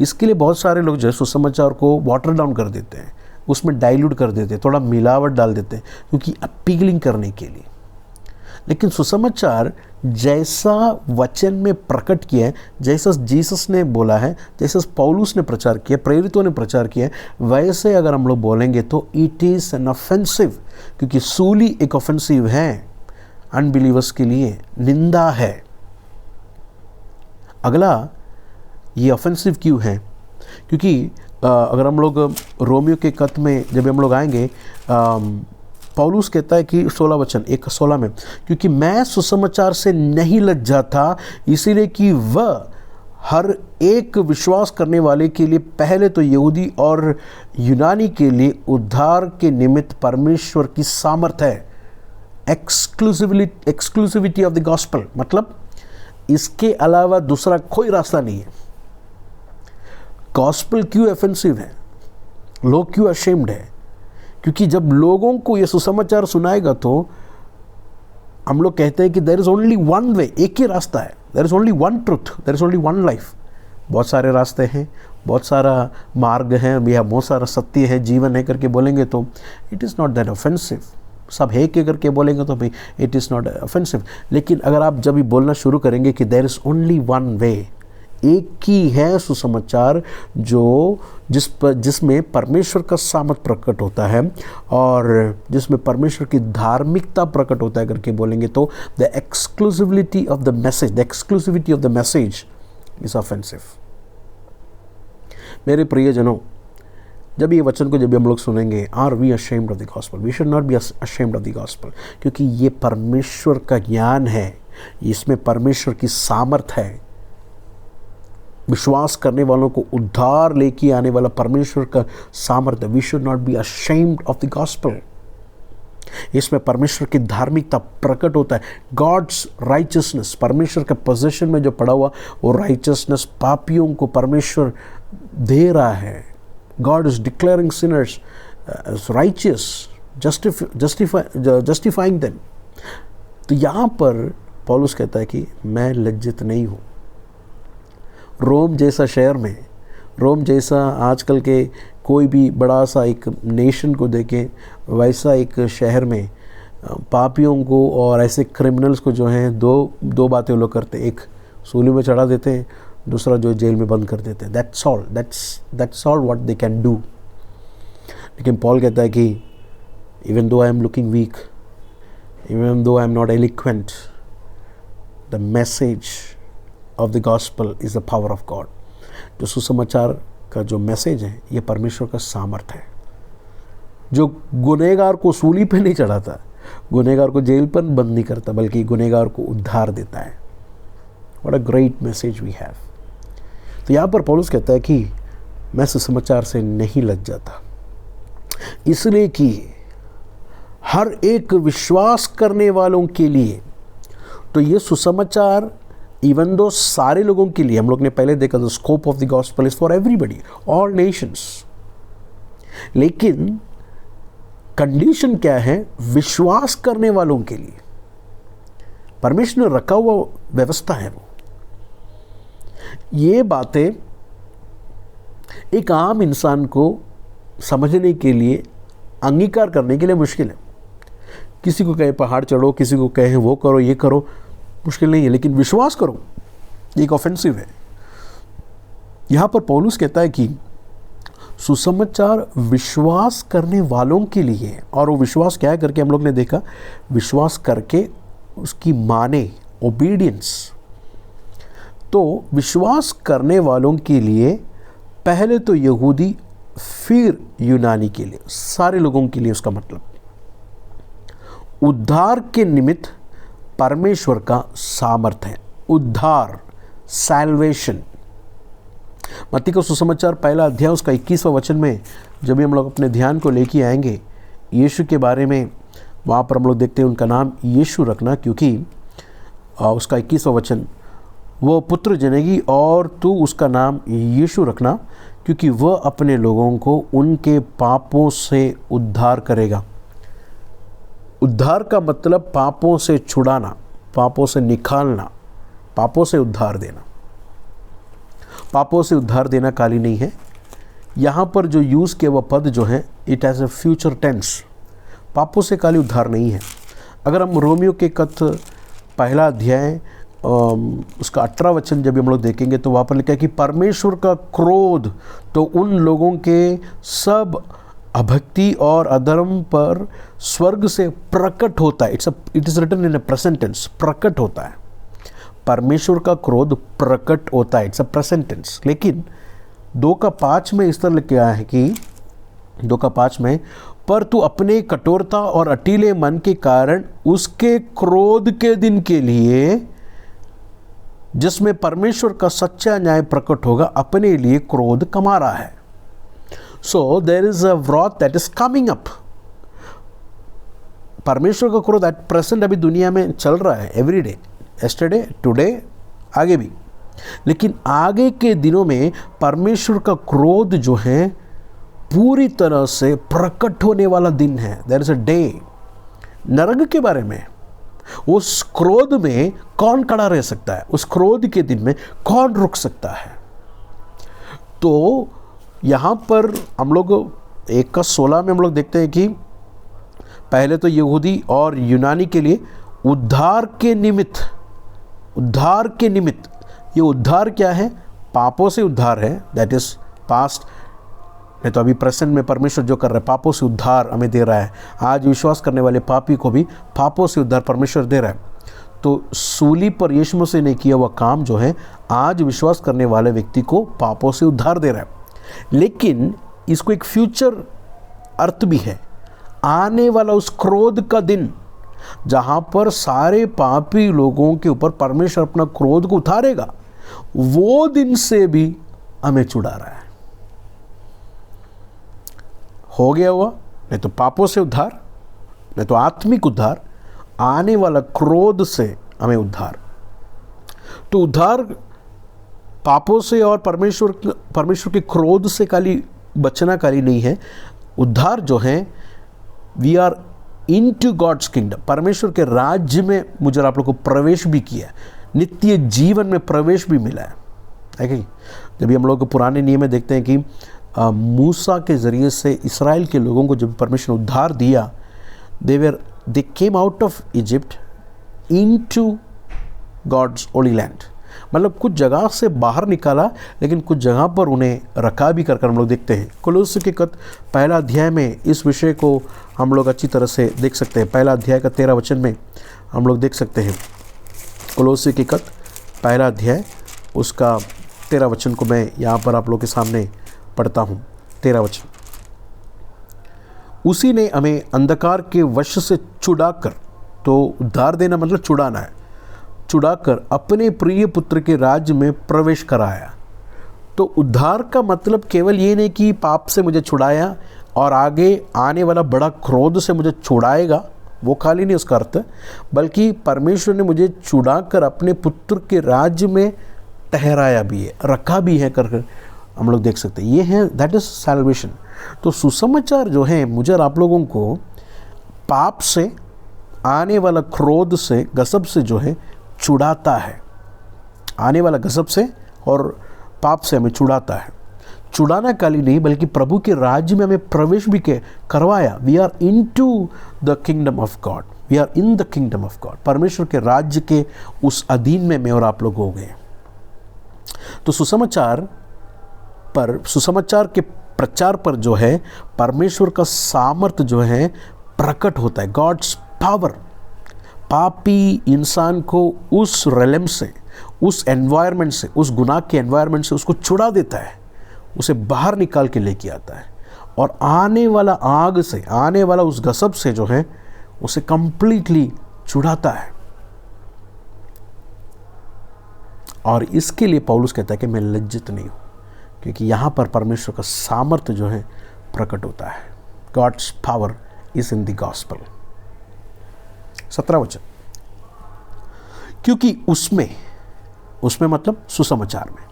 Speaker 1: इसके लिए बहुत सारे लोग जो है सुसमाचार को वाटर डाउन कर देते हैं, उसमें डाइल्यूट कर देते हैं, थोड़ा मिलावट डाल देते हैं, क्योंकि अपीलिंग करने के लिए। लेकिन सुसमाचार जैसा वचन में प्रकट किया है, जैसा जीसस ने बोला है, जैसा पौलुस ने प्रचार किया, प्रेरितों ने प्रचार किया, वैसे अगर हम लोग बोलेंगे तो इट इज़ एन ऑफेंसिव, क्योंकि सूली एक ऑफेंसिव है, अनबिलीवर्स के लिए निंदा है। अगला, ये ऑफेंसिव क्यों है? क्योंकि अगर हम लोग रोमियो के खत में जब हम लोग आएंगे, पौलुस कहता है कि 16 वचन 1:16 में, क्योंकि मैं सुसमाचार से नहीं लज्जा था, इसीलिए कि वह हर एक विश्वास करने वाले के लिए, पहले तो यहूदी और यूनानी के लिए उद्धार के निमित्त परमेश्वर की सामर्थ है। एक्सक्लूसिविटी ऑफ द गॉस्पेल, मतलब इसके अलावा दूसरा कोई रास्ता नहीं है। गॉस्पेल क्यों ऑफेंसिव है? लोग क्यों अशेम्ड है? क्योंकि जब लोगों को ये सुसमाचार सुनाएगा तो हम लोग कहते हैं कि there is only one way, एक ही रास्ता है, there is only one truth, there is only one life. बहुत सारे रास्ते हैं, बहुत सारा मार्ग है, या बहुत सारा सत्य है, जीवन है करके बोलेंगे तो it is not that offensive. सब है के करके बोलेंगे तो भाई इट इज़ नॉट ऑफेंसिव। लेकिन अगर आप जब भी बोलना शुरू करेंगे कि there is only one way, एक ही है सुसमाचार जो जिसमें परमेश्वर का सामर्थ प्रकट होता है और जिसमें परमेश्वर की धार्मिकता प्रकट होता है करके बोलेंगे तो the exclusivity of the message is offensive. मेरे प्रियजनों, जब ये वचन को जब हम लोग सुनेंगे, are we ashamed of the gospel? We should not be ashamed of the gospel, क्योंकि ये परमेश्वर का ज्ञान है, इसमें परमेश्वर की सामर्थ है। विश्वास करने वालों को उद्धार लेके आने वाला परमेश्वर का सामर्थ्य। We should not be ashamed of the gospel. इसमें परमेश्वर की धार्मिकता प्रकट होता है। गॉड्स राइचियसनेस, परमेश्वर के पोजीशन में जो पड़ा हुआ वो राइचियसनेस पापियों को परमेश्वर दे रहा है। God is declaring sinners as righteous justifying them. तो यहाँ पर पौलुस कहता है कि मैं लज्जित नहीं हूँ। रोम जैसा शहर में, रोम जैसा आजकल के कोई भी बड़ा सा एक नेशन को देखें, वैसा एक शहर में पापियों को और ऐसे क्रिमिनल्स को जो हैं दो बातें वो लोग करते हैं। एक सूली में चढ़ा देते हैं, दूसरा जो जेल में बंद कर देते हैं। That's all what they can do. लेकिन पॉल कहता है कि even though I am looking weak, even though I am not eloquent, the message of the gospel is the power of God. जो सुसमाचार का जो मैसेज है ये परमेश्वर का सामर्थ है, जो गुनहगार को सूली पे नहीं चढ़ाता, गुनहगार को जेल पर बंद नहीं करता, बल्कि गुनहगार को उद्धार देता है। What a great message we have. तो यहाँ पर पौलुस कहता है कि मैं सुसमाचार से नहीं लज जाता, इसलिए कि हर एक विश्वास करने वालों के लिए, तो ये सुसमाचार इवन दो सारे लोगों के लिए, हम लोग ने पहले देखा the scope of the gospel is for everybody, all Nations. लेकिन कंडीशन क्या है? विश्वास करने वालों के लिए परमेश्वर ने रखा हुआ व्यवस्था है। वो ये बातें एक आम इंसान को समझने के लिए, अंगीकार करने के लिए मुश्किल है। किसी को कहे पहाड़ चढ़ो, किसी को कहे वो करो ये करो, मुश्किल नहीं है, लेकिन विश्वास करो एक ऑफेंसिव है। यहां पर पौलुस कहता है कि सुसमाचार विश्वास करने वालों के लिए है। और वो विश्वास क्या है करके हम लोग ने देखा, विश्वास करके उसकी माने, ओबीडियंस। तो विश्वास करने वालों के लिए पहले तो यहूदी, फिर यूनानी के लिए, सारे लोगों के लिए उसका मतलब उद्धार के निमित्त परमेश्वर का सामर्थ्य है। उद्धार, सैल्वेशन। मत्ती का सुसमाचार पहला अध्याय उसका 21वां वचन में जब भी हम लोग अपने ध्यान को लेके आएंगे यीशु के बारे में, वहाँ पर हम लोग देखते हैं उनका नाम यीशु रखना, क्योंकि उसका 21वां वचन, वो पुत्र जनेगी और तू उसका नाम यीशु रखना, क्योंकि वह अपने लोगों को उनके पापों से उद्धार करेगा। उद्धार का मतलब पापों से छुड़ाना, पापों से निकालना, पापों से उद्धार देना। पापों से उद्धार देना काली नहीं है। यहाँ पर जो यूज़ किया वह पद जो है, it has a future tense. पापों से काली उद्धार नहीं है। अगर हम रोमियो के कथ पहला अध्याय उसका 18 वचन जब हम लोग देखेंगे तो वहाँ पर लिखा है कि परमेश्वर का क्रोध तो उन लोगों के सब अभक्ति और अधर्म पर स्वर्ग से प्रकट होता है। It is written in a present tense, प्रकट होता है। परमेश्वर का क्रोध प्रकट होता है, इट्स अ प्रेजेंट टेंस। लेकिन 2:5 में इस तरह लिखा है कि 2:5 में, पर तू अपने कठोरता और अटीले मन के कारण उसके क्रोध के दिन के लिए, जिसमें परमेश्वर का सच्चा न्याय प्रकट होगा, अपने लिए क्रोध कमा रहा है। So there is a wrath that is coming up. परमेश्वर का क्रोध एट प्रेजेंट अभी दुनिया में चल रहा है, एवरी डे, यस्टरडे, टुडे, आगे भी। लेकिन आगे के दिनों में परमेश्वर का क्रोध जो है पूरी तरह से प्रकट होने वाला दिन है। There is a day. नरक के बारे में, उस क्रोध में कौन खड़ा रह सकता है? उस क्रोध के दिन में कौन रुक सकता है? तो यहाँ पर हम लोग 1:16 में हम लोग देखते हैं कि पहले तो यहूदी और यूनानी के लिए उद्धार के निमित्त, उद्धार के निमित्त, ये उद्धार क्या है? पापों से उद्धार है, दैट इज पास्ट। नहीं तो अभी प्रेजेंट में परमेश्वर जो कर रहा है, पापों से उद्धार हमें दे रहा है। आज विश्वास करने वाले पापी को भी पापों से उद्धार परमेश्वर दे रहा है। तो सूली पर यीशु मसीह ने किया हुआ काम जो है, आज विश्वास करने वाले व्यक्ति को पापों से उद्धार दे रहा है। लेकिन इसको एक फ्यूचर अर्थ भी है। आने वाला उस क्रोध का दिन, जहाँ पर सारे पापी लोगों के ऊपर परमेश्वर अपना क्रोध को उतारेगा, वो दिन से भी हमें छुड़ा रहा है। हो गया हुआ, नहीं तो पापों से उद्धार, नहीं तो आत्मिक उद्धार, आने वाला क्रोध से हमें उद्धार। तो उद्धार पापों से और परमेश्वर के क्रोध से खाली बचना खाली नहीं है। उद्धार जो है we are into God's kingdom, परमेश्वर के राज्य में मुझे और आप लोग को प्रवेश भी किया, नित्य जीवन में प्रवेश भी मिला है कि जब हम लोग पुराने नियम में देखते हैं कि मूसा के ज़रिए से इसराइल के लोगों को जब परमेश्वर ने उद्धार दिया, they came out of Egypt into God's holy land, मतलब कुछ जगह से बाहर निकाला, लेकिन कुछ जगह पर उन्हें रखा भी कर हम लोग देखते हैं। कोलोसी के खत पहला अध्याय में इस विषय को हम लोग अच्छी तरह से देख सकते हैं। पहला अध्याय का 13 वचन में हम लोग देख सकते हैं। कोलोसी के खत पहला अध्याय उसका 13 वचन को मैं यहाँ पर आप लोग के सामने पढ़ता हूँ। 13 वचन, उसी ने हमें अंधकार के वश से छुड़ाकर, तो उद्धार देना मतलब छुड़ाना है, छुड़ाकर अपने प्रिय पुत्र के राज्य में प्रवेश कराया। तो उद्धार का मतलब केवल ये नहीं कि पाप से मुझे छुड़ाया और आगे आने वाला बड़ा क्रोध से मुझे छुड़ाएगा, वो खाली नहीं उसका अर्थ, बल्कि परमेश्वर ने मुझे छुड़ाकर अपने पुत्र के राज्य में ठहराया भी है, रखा भी है कर हम लोग देख सकते हैं। ये है दैट इज सैल्वेशन। तो सुसमाचार जो है मुझे और आप लोगों को पाप से, आने वाला क्रोध से, गजब से जो है छुड़ाता है, आने वाला गजब से और पाप से हमें छुड़ाता है। छुड़ाना काली नहीं बल्कि प्रभु के राज्य में हमें प्रवेश भी करवाया। We are into the kingdom of God, we are in the kingdom of God, परमेश्वर के राज्य के उस अधीन में मैं और आप लोग हो गए। तो सुसमाचार के प्रचार पर जो है परमेश्वर का सामर्थ्य जो है प्रकट होता है। गॉड्स पावर पापी इंसान को उस रेलम से, उस एनवायरनमेंट से, उस गुनाह के एनवायरनमेंट से उसको छुड़ा देता है, उसे बाहर निकाल के लेके आता है और आने वाला आग से, आने वाला उस गजब से जो है उसे कंप्लीटली छुड़ाता है। और इसके लिए पौलुस कहता है कि मैं लज्जित नहीं हूँ, क्योंकि यहाँ पर परमेश्वर का सामर्थ्य जो है प्रकट होता है। God's power is in the gospel. 17 वचन, क्योंकि उसमें मतलब सुसमाचार में,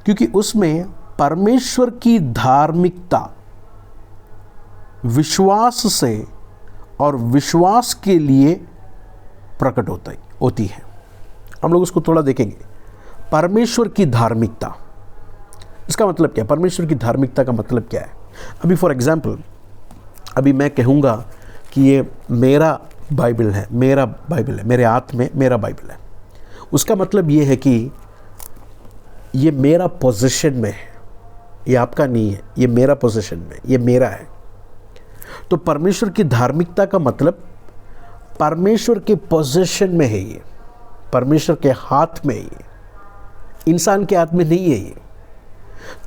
Speaker 1: क्योंकि उसमें परमेश्वर की धार्मिकता विश्वास से और विश्वास के लिए प्रकट होती है। हम लोग उसको थोड़ा देखेंगे। परमेश्वर की धार्मिकता, इसका मतलब क्या है? परमेश्वर की धार्मिकता का मतलब क्या है? अभी फॉर एग्जाम्पल, अभी मैं कहूँगा कि ये मेरा बाइबल है, मेरा बाइबल है, मेरे हाथ में मेरा बाइबल है, उसका मतलब ये है कि ये मेरा पोजीशन में है, ये आपका नहीं है, ये मेरा पोजीशन में, ये मेरा है। तो परमेश्वर की धार्मिकता का मतलब परमेश्वर के पोजीशन में है, ये परमेश्वर के हाथ में है, ये इंसान के हाथ में नहीं है ये।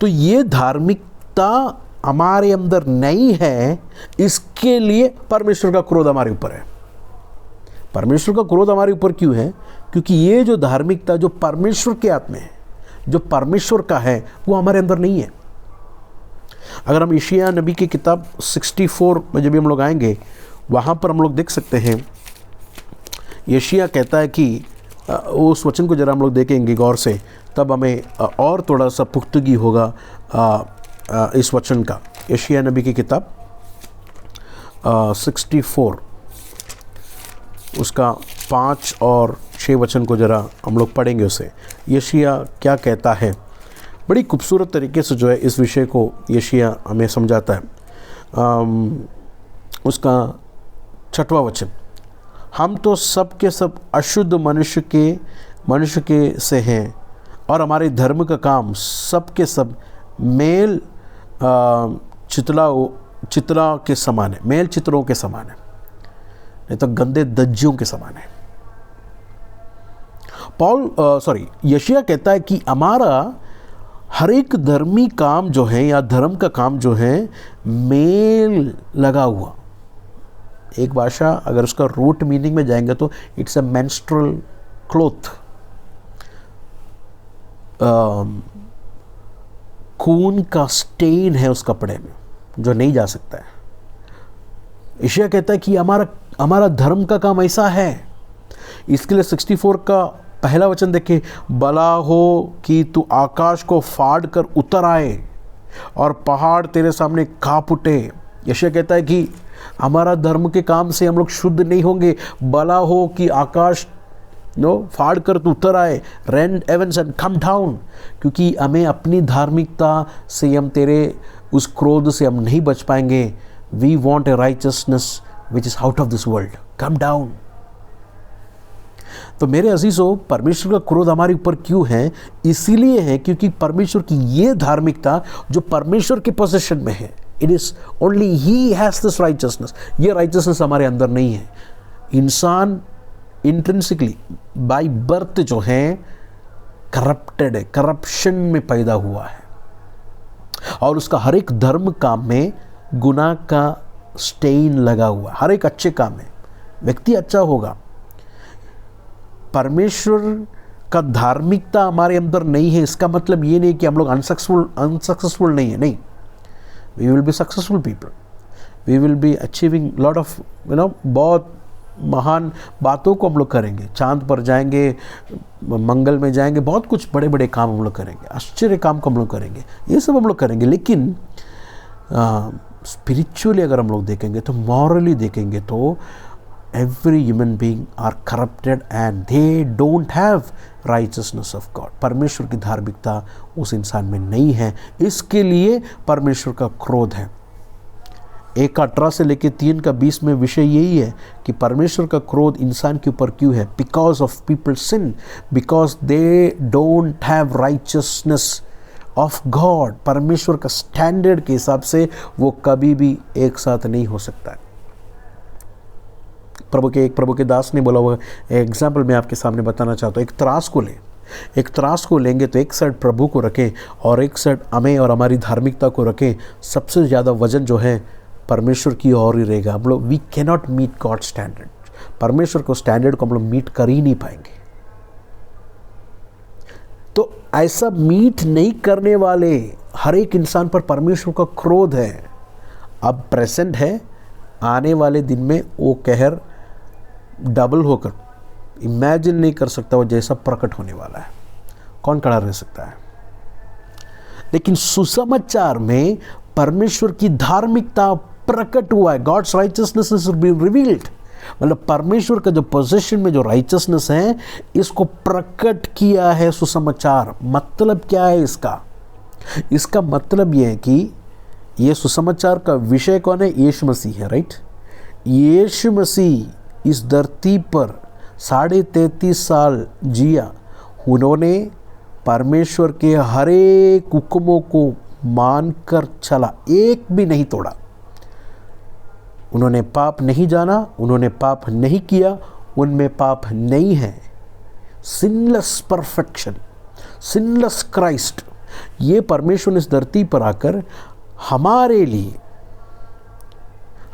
Speaker 1: तो ये धार्मिकता हमारे अंदर नहीं है, इसके लिए परमेश्वर का क्रोध हमारे ऊपर है। परमेश्वर का क्रोध हमारे ऊपर क्यों है? क्योंकि ये जो धार्मिकता जो परमेश्वर के हाथ में है, जो परमेश्वर का है, वो हमारे अंदर नहीं है। अगर हम यशायाह नबी की किताब 64 में जब हम लोग आएंगे, वहाँ पर हम लोग देख सकते हैं, यशायाह कहता है कि उस वचन को जरा हम लोग देखेंगे गौर से, तब हमें और थोड़ा सा पुख्तगी होगा इस वचन का। यशायाह नबी की किताब 64 उसका 5 और 6 वचन को जरा हम लोग पढ़ेंगे उसे। यशायाह क्या कहता है? बड़ी खूबसूरत तरीके से जो है इस विषय को यशायाह हमें समझाता है। उसका 6वां वचन, हम तो सब के सब अशुद्ध मनुष्य के से हैं और हमारे धर्म का काम सब के सब मेल चित्रा के समान है, मेल चित्रों के समान है, नहीं तो गंदे दज्जियों के समान है। यशायाह कहता है कि हमारा हर एक धर्मी काम जो है या धर्म का काम जो है मेल लगा हुआ। एक भाषा अगर उसका रूट मीनिंग में जाएंगे तो इट्स अ मेंस्ट्रुअल क्लॉथ, खून का स्टेन है उस कपड़े में जो नहीं जा सकता है। यशायाह कहता है कि हमारा धर्म का काम ऐसा है। इसके लिए 64 का पहला वचन देखे, भला हो कि तू आकाश को फाड़ कर उतर आए और पहाड़ तेरे सामने कांप उठे। यशायाह कहता है कि हमारा धर्म के काम से हम लोग शुद्ध नहीं होंगे, भला हो कि आकाश फाड़ कर तो उतर आए, rend heavens and come down, क्योंकि हमें अपनी धार्मिकता से, हम तेरे उस क्रोध से हम नहीं बच पाएंगे। We want a righteousness which is out of this world, come down. तो मेरे अजीजों, परमेश्वर का क्रोध हमारे ऊपर क्यों है? इसीलिए है क्योंकि परमेश्वर की ये धार्मिकता जो परमेश्वर के पोजीशन में है, it is only he has this richness. ये राइचसनेस हमारे अंदर नहीं है। इंसान इंट्रिंसिकली बाय बर्थ जो है करप्टेड है, करप्शन में पैदा हुआ है, और उसका हर एक धर्म काम में गुनाह का स्टेन लगा हुआ है। हर एक अच्छे काम में व्यक्ति अच्छा होगा, परमेश्वर का धार्मिकता हमारे अंदर नहीं है, इसका मतलब ये नहीं कि हम लोग अनसक्सेसफुल नहीं है, नहीं। We will be successful people, we will be achieving lot of बहुत महान बातों को हम लोग करेंगे, चांद पर जाएंगे, मंगल में जाएंगे, बहुत कुछ बड़े बड़े काम हम लोग करेंगे, आश्चर्य काम को हम लोग करेंगे, ये सब हम लोग करेंगे। लेकिन स्पिरिचुअली अगर हम लोग देखेंगे तो, मॉरली देखेंगे तो, every human being are corrupted and they don't have righteousness of God। परमेश्वर की धार्मिकता उस इंसान में नहीं है, इसके लिए परमेश्वर का क्रोध है। 1:18 से लेकर 3:20 में विषय यही है कि परमेश्वर का क्रोध इंसान के ऊपर क्यों है? Because of people sin, because they don't have righteousness of God. परमेश्वर का स्टैंडर्ड के हिसाब से वो कभी भी एक साथ नहीं हो सकता है। प्रभु के दास ने बोला हुआ एग्जाम्पल मैं आपके सामने बताना चाहता हूँ। एक त्रास को लेंगे तो एक साइड प्रभु को रखें और एक साइड हमें और हमारी धार्मिकता को रखें, सबसे ज़्यादा वजन जो है परमेश्वर की ओर ही रहेगा। हम लोग we can not meet God standard, परमेश्वर को स्टैंडर्ड को हम लोग मीट कर ही नहीं पाएंगे। तो ऐसा मीट नहीं करने वाले हर एक इंसान पर परमेश्वर का क्रोध है। अब प्रेजेंट है, आने वाले दिन में वो कहर डबल होकर इमेजिन नहीं कर सकता वो जैसा प्रकट होने वाला है। कौन खड़ा रह सकता है? लेकिन सुसमाचार में परमेश्वर की धार्मिकता प्रकट हुआ है। God's righteousness is been revealed, मतलब परमेश्वर का जो पोजीशन में जो राइचसनेस है, इसको प्रकट किया है सुसमाचार। मतलब क्या है इसका? इसका मतलब यह है कि ये सुसमाचार का विषय कौन है? यीशु मसीह है, राइट। यीशु मसीह इस धरती पर 33.5 साल जिया। उन्होंने परमेश्वर के हर एक हुक्मों को मानकर चला, एक भी नहीं तोड़ा। उन्होंने पाप नहीं जाना, उन्होंने पाप नहीं किया, उनमें पाप नहीं है। सिनलेस परफेक्शन, सिनलेस क्राइस्ट, ये परमेश्वर ने इस धरती पर आकर हमारे लिए,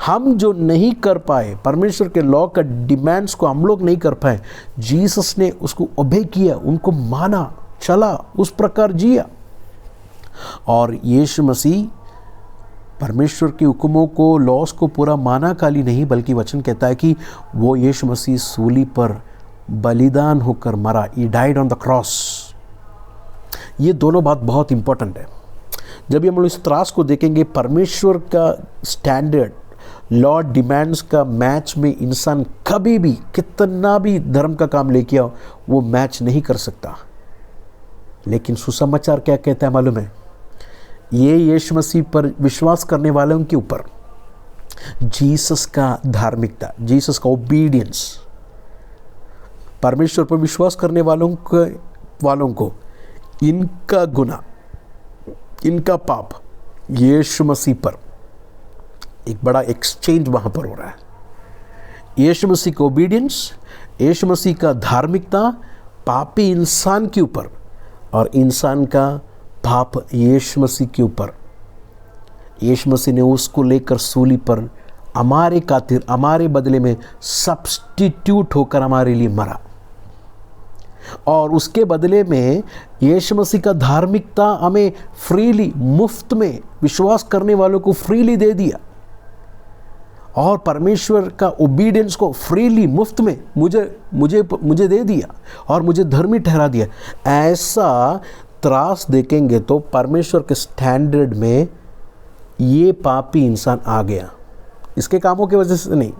Speaker 1: हम जो नहीं कर पाए, परमेश्वर के लॉ का डिमांड्स को हम लोग नहीं कर पाए, जीसस ने उसको ओबे किया, उनको माना, चला, उस प्रकार जिया। और यीशु मसीह परमेश्वर के हुक्मों को, लॉस को पूरा माना खाली नहीं, बल्कि वचन कहता है कि वो यीशु मसीह सूली पर बलिदान होकर मरा। He died on the cross. ये दोनों बात बहुत इंपॉर्टेंट है। जब हम लोग इस त्रास को देखेंगे, परमेश्वर का स्टैंडर्ड, लॉ डिमांड्स का मैच में इंसान कभी भी कितना भी धर्म का काम लेके आओ, वो मैच नहीं कर सकता। लेकिन सुसमाचार क्या कहता है मालूम है? ये यीशु मसीह पर विश्वास करने वालों के ऊपर जीसस का धार्मिकता, जीसस का ओबीडियंस, परमेश्वर पर विश्वास करने वालों को इनका गुनाह, इनका पाप यीशु मसीह पर एक बड़ा एक्सचेंज वहाँ पर हो रहा है। यीशु मसीह का ओबीडियंस, यीशु मसीह का धार्मिकता पापी इंसान के ऊपर, और इंसान का पाप यीशु मसीह के ऊपर। यीशु मसीह ने उसको लेकर सूली पर हमारे खातिर, हमारे बदले में सब्स्टिट्यूट होकर हमारे लिए मरा, और उसके बदले में यीशु मसीह का धार्मिकता हमें फ्रीली, मुफ्त में विश्वास करने वालों को फ्रीली दे दिया, और परमेश्वर का ओबीडियंस को फ्रीली, मुफ्त में मुझे दे दिया और मुझे धर्मी ठहरा दिया। ऐसा त्रास देखेंगे तो परमेश्वर के स्टैंडर्ड में ये पापी इंसान आ गया। इसके कामों की वजह से नहीं,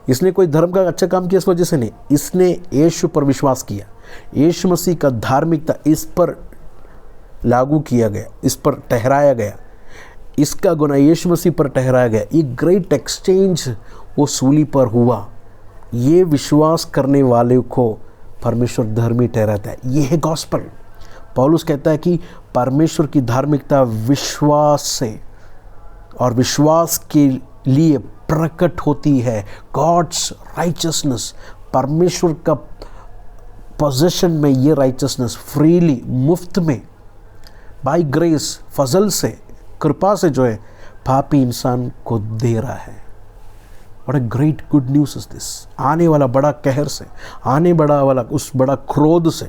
Speaker 1: इसने कोई धर्म का अच्छा काम किया इस वजह से नहीं, इसने यीशु पर विश्वास किया, यीशु मसीह का धार्मिकता इस पर लागू किया गया, इस पर ठहराया गया, इसका गुनाह यीशु मसीह पर ठहराया गया। ये ग्रेट एक्सचेंज वो सूली पर हुआ। ये विश्वास करने वाले को परमेश्वर धर्मी ठहराता है। ये है गॉस्पेल। पौलुस कहता है कि परमेश्वर की धार्मिकता विश्वास से और विश्वास के लिए प्रकट होती है। गॉड्स राइचसनेस, परमेश्वर का पोजेशन में ये राइचसनेस फ्रीली, मुफ्त में, बाय ग्रेस, फजल से, कृपा से जो है पापी इंसान को दे रहा है। What a great good news is this। आने वाला बड़ा कहर से, आने वाला उस बड़ा क्रोध से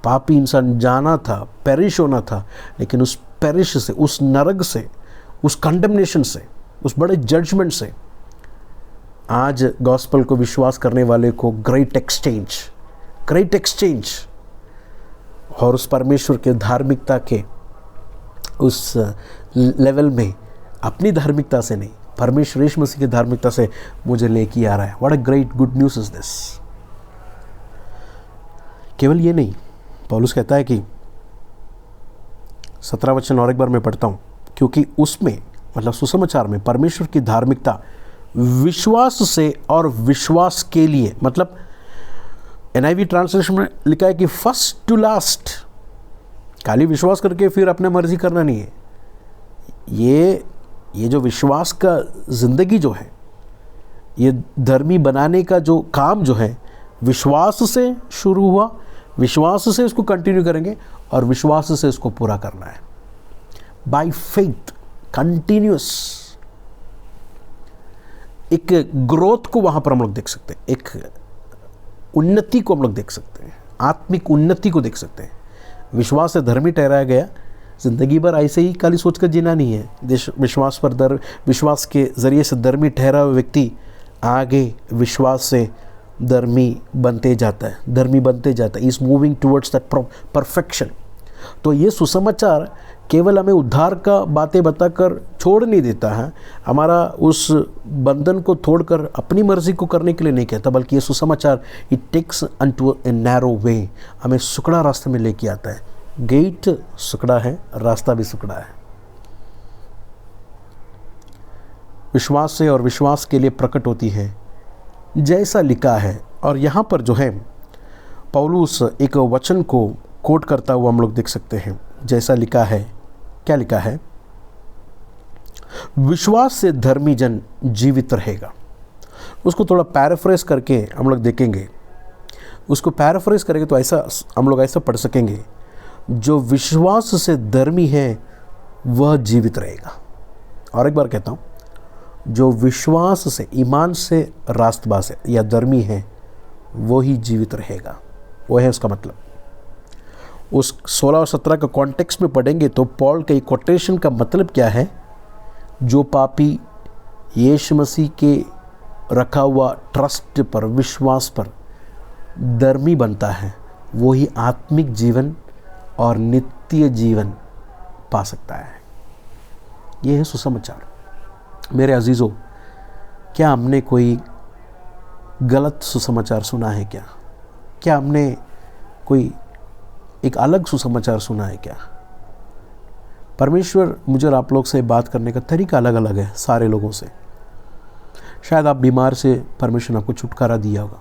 Speaker 1: पापी इंसान जाना था, पेरिश होना था, लेकिन उस पेरिश से, उस नरक से, उस कंडेमनेशन से, उस बड़े जजमेंट से आज गॉस्पेल को विश्वास करने वाले को ग्रेट एक्सचेंज और उस परमेश्वर के धार्मिकता के उस लेवल में, अपनी धार्मिकता से नहीं, परमेश्वर यीशु मसीह की धार्मिकता से मुझे लेके आ रहा है। What a great good news is this. केवल ये नहीं, पौलुस कहता है कि 17 वचन और एक बार मैं पढ़ता हूँ, क्योंकि उसमें मतलब सुसमाचार में परमेश्वर की धार्मिकता विश्वास से और विश्वास के लिए, मतलब NIV ट्रांसलेशन में लिखा है कि फर्स्ट टू लास्ट, खाली विश्वास करके फिर अपने मर्जी करना नहीं है। ये जो विश्वास का ज़िंदगी जो है, ये धर्मी बनाने का जो काम जो है, विश्वास से शुरू हुआ, विश्वास से इसको कंटिन्यू करेंगे और विश्वास से इसको पूरा करना है। By faith, continuous. एक ग्रोथ को वहाँ पर हम लोग देख सकते हैं, एक उन्नति को हम लोग देख सकते हैं, आत्मिक उन्नति को देख सकते हैं। विश्वास से धर्मी ठहराया गया। ज़िंदगी भर ऐसे ही खाली सोच कर जीना नहीं है। विश्वास के ज़रिए से धर्मी ठहरा हुआ व्यक्ति आगे विश्वास से धर्मी बनते जाता है, is moving towards that perfection. तो ये सुसमाचार केवल हमें उद्धार का बातें बताकर छोड़ नहीं देता है, हमारा उस बंधन को तोड़कर अपनी मर्जी को करने के लिए नहीं कहता, बल्कि ये सुसमाचार it takes unto a narrow way, हमें सुकड़ा रास्ते में लेके आता है। गेट सुकड़ा है, रास्ता भी सुकड़ा है। विश्वास से और विश्वास के लिए प्रकट होती है, जैसा लिखा है। और यहाँ पर जो है पौलुस एक वचन को कोट करता हुआ हम लोग देख सकते हैं, जैसा लिखा है। क्या लिखा है? विश्वास से धर्मी जन जीवित रहेगा। उसको थोड़ा पैराफ्रेज करके हम लोग देखेंगे, उसको पैराफ्रेज करेंगे तो ऐसा हम लोग ऐसा पढ़ सकेंगे, जो विश्वास से धर्मी है वह जीवित रहेगा। और एक बार कहता हूँ, जो विश्वास से, ईमान से रास्तबाज है या धर्मी है, वो ही जीवित रहेगा। वो है उसका मतलब। उस 16 और 17 का कॉन्टेक्स्ट में पढ़ेंगे तो पॉल के कोटेशन का मतलब क्या है? जो पापी यीशु मसीह के रखा हुआ ट्रस्ट पर, विश्वास पर धर्मी बनता है, वो ही आत्मिक जीवन और नित्य जीवन पा सकता है। ये है सुसमाचार। मेरे अजीज़ों, क्या हमने कोई गलत सुसमाचार सुना है क्या? क्या हमने कोई एक अलग सुसमाचार सुना है क्या? परमेश्वर मुझे और आप लोग से बात करने का तरीका अलग अलग है सारे लोगों से। शायद आप बीमार से परमेश्वर ने आपको छुटकारा दिया होगा,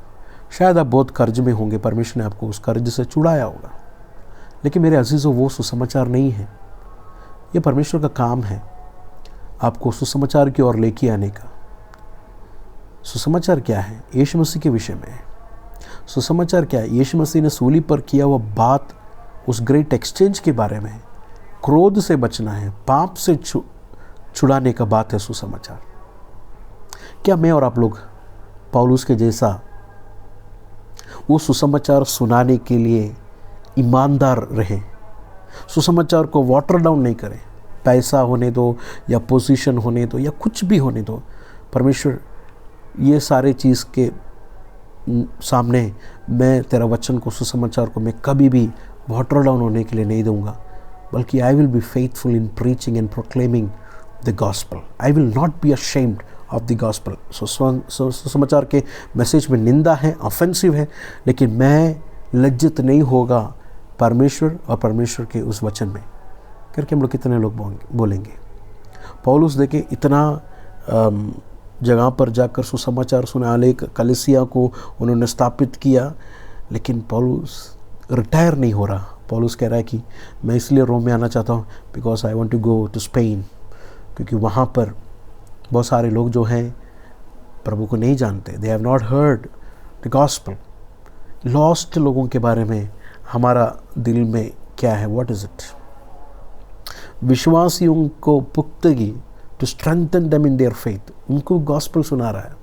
Speaker 1: शायद आप बहुत कर्ज में होंगे, परमेश्वर ने आपको उस कर्ज से छुड़ाया होगा। लेकिन मेरे अजीज़ों, वो सुसमाचार नहीं है। ये परमेश्वर का काम है आपको सुसमाचार की ओर लेके आने का। सुसमाचार क्या है? यीशु मसीह के विषय में है। सुसमाचार क्या है? यीशु मसीह ने सूली पर किया हुआ बात, उस ग्रेट एक्सचेंज के बारे में। क्रोध से बचना है, पाप से छुड़ाने का बात है सुसमाचार। क्या मैं और आप लोग पौलुस के जैसा वो सुसमाचार सुनाने के लिए ईमानदार रहें? सुसमाचार को वाटर डाउन नहीं करें। पैसा होने दो या पोजीशन होने दो या कुछ भी होने दो, परमेश्वर ये सारे चीज़ के सामने मैं तेरा वचन को, सुसमाचार को मैं कभी भी वाटर डाउन होने के लिए नहीं दूंगा, बल्कि I will be faithful in preaching and proclaiming the gospel. I will not be ashamed of the gospel. सुसमाचार के मैसेज में निंदा है, ऑफेंसिव है, लेकिन मैं लज्जित नहीं होगा परमेश्वर और परमेश्वर के उस वचन में करके हम लोग कितने लोग बोलेंगे। पौलुस देखे इतना जगह पर जाकर सुसमाचार सुनाने कलीसिया को उन्होंने स्थापित किया, लेकिन पौलुस रिटायर नहीं हो रहा। पौलुस कह रहा है कि मैं इसलिए रोम में आना चाहता हूँ because I want to go to Spain, क्योंकि वहाँ पर बहुत सारे लोग जो हैं प्रभु को नहीं जानते, they have not heard the gospel. Lost लोगों के बारे में हमारा दिल में क्या है, व्हाट इज़ इट? विश्वासियों को पुख्तगी, to strengthen them in their faith, उनको गॉस्पल सुना रहा है।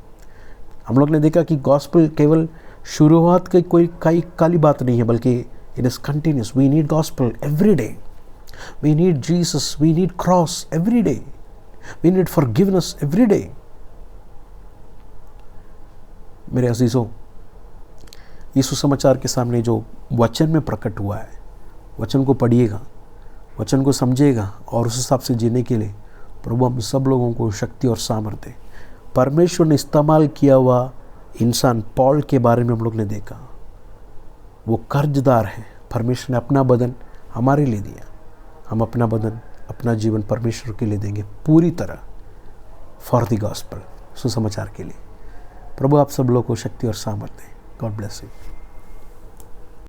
Speaker 1: हम लोग ने देखा कि गॉस्पल केवल शुरुआत की कोई काली बात नहीं है, बल्कि it is continuous. We need gospel every day, we need Jesus, we need cross every day, we need forgiveness every day. मेरे अजीज़ों, यीशु समाचार के सामने जो वचन में प्रकट हुआ है, वचन को पढ़िएगा, वचन को समझिएगा और उस हिसाब से जीने के लिए प्रभु हम सब लोगों को शक्ति और सामर्थ्य दे। परमेश्वर ने इस्तेमाल किया हुआ इंसान पॉल के बारे में हम लोग ने देखा, वो कर्जदार है। परमेश्वर ने अपना बदन हमारे लिए दिया, हम अपना बदन, अपना जीवन परमेश्वर के लिए देंगे पूरी तरह, फॉर द गॉस्पल, सुसमाचार के लिए। प्रभु आप सब लोगों को शक्ति और सामर्थ्य दे। God bless you.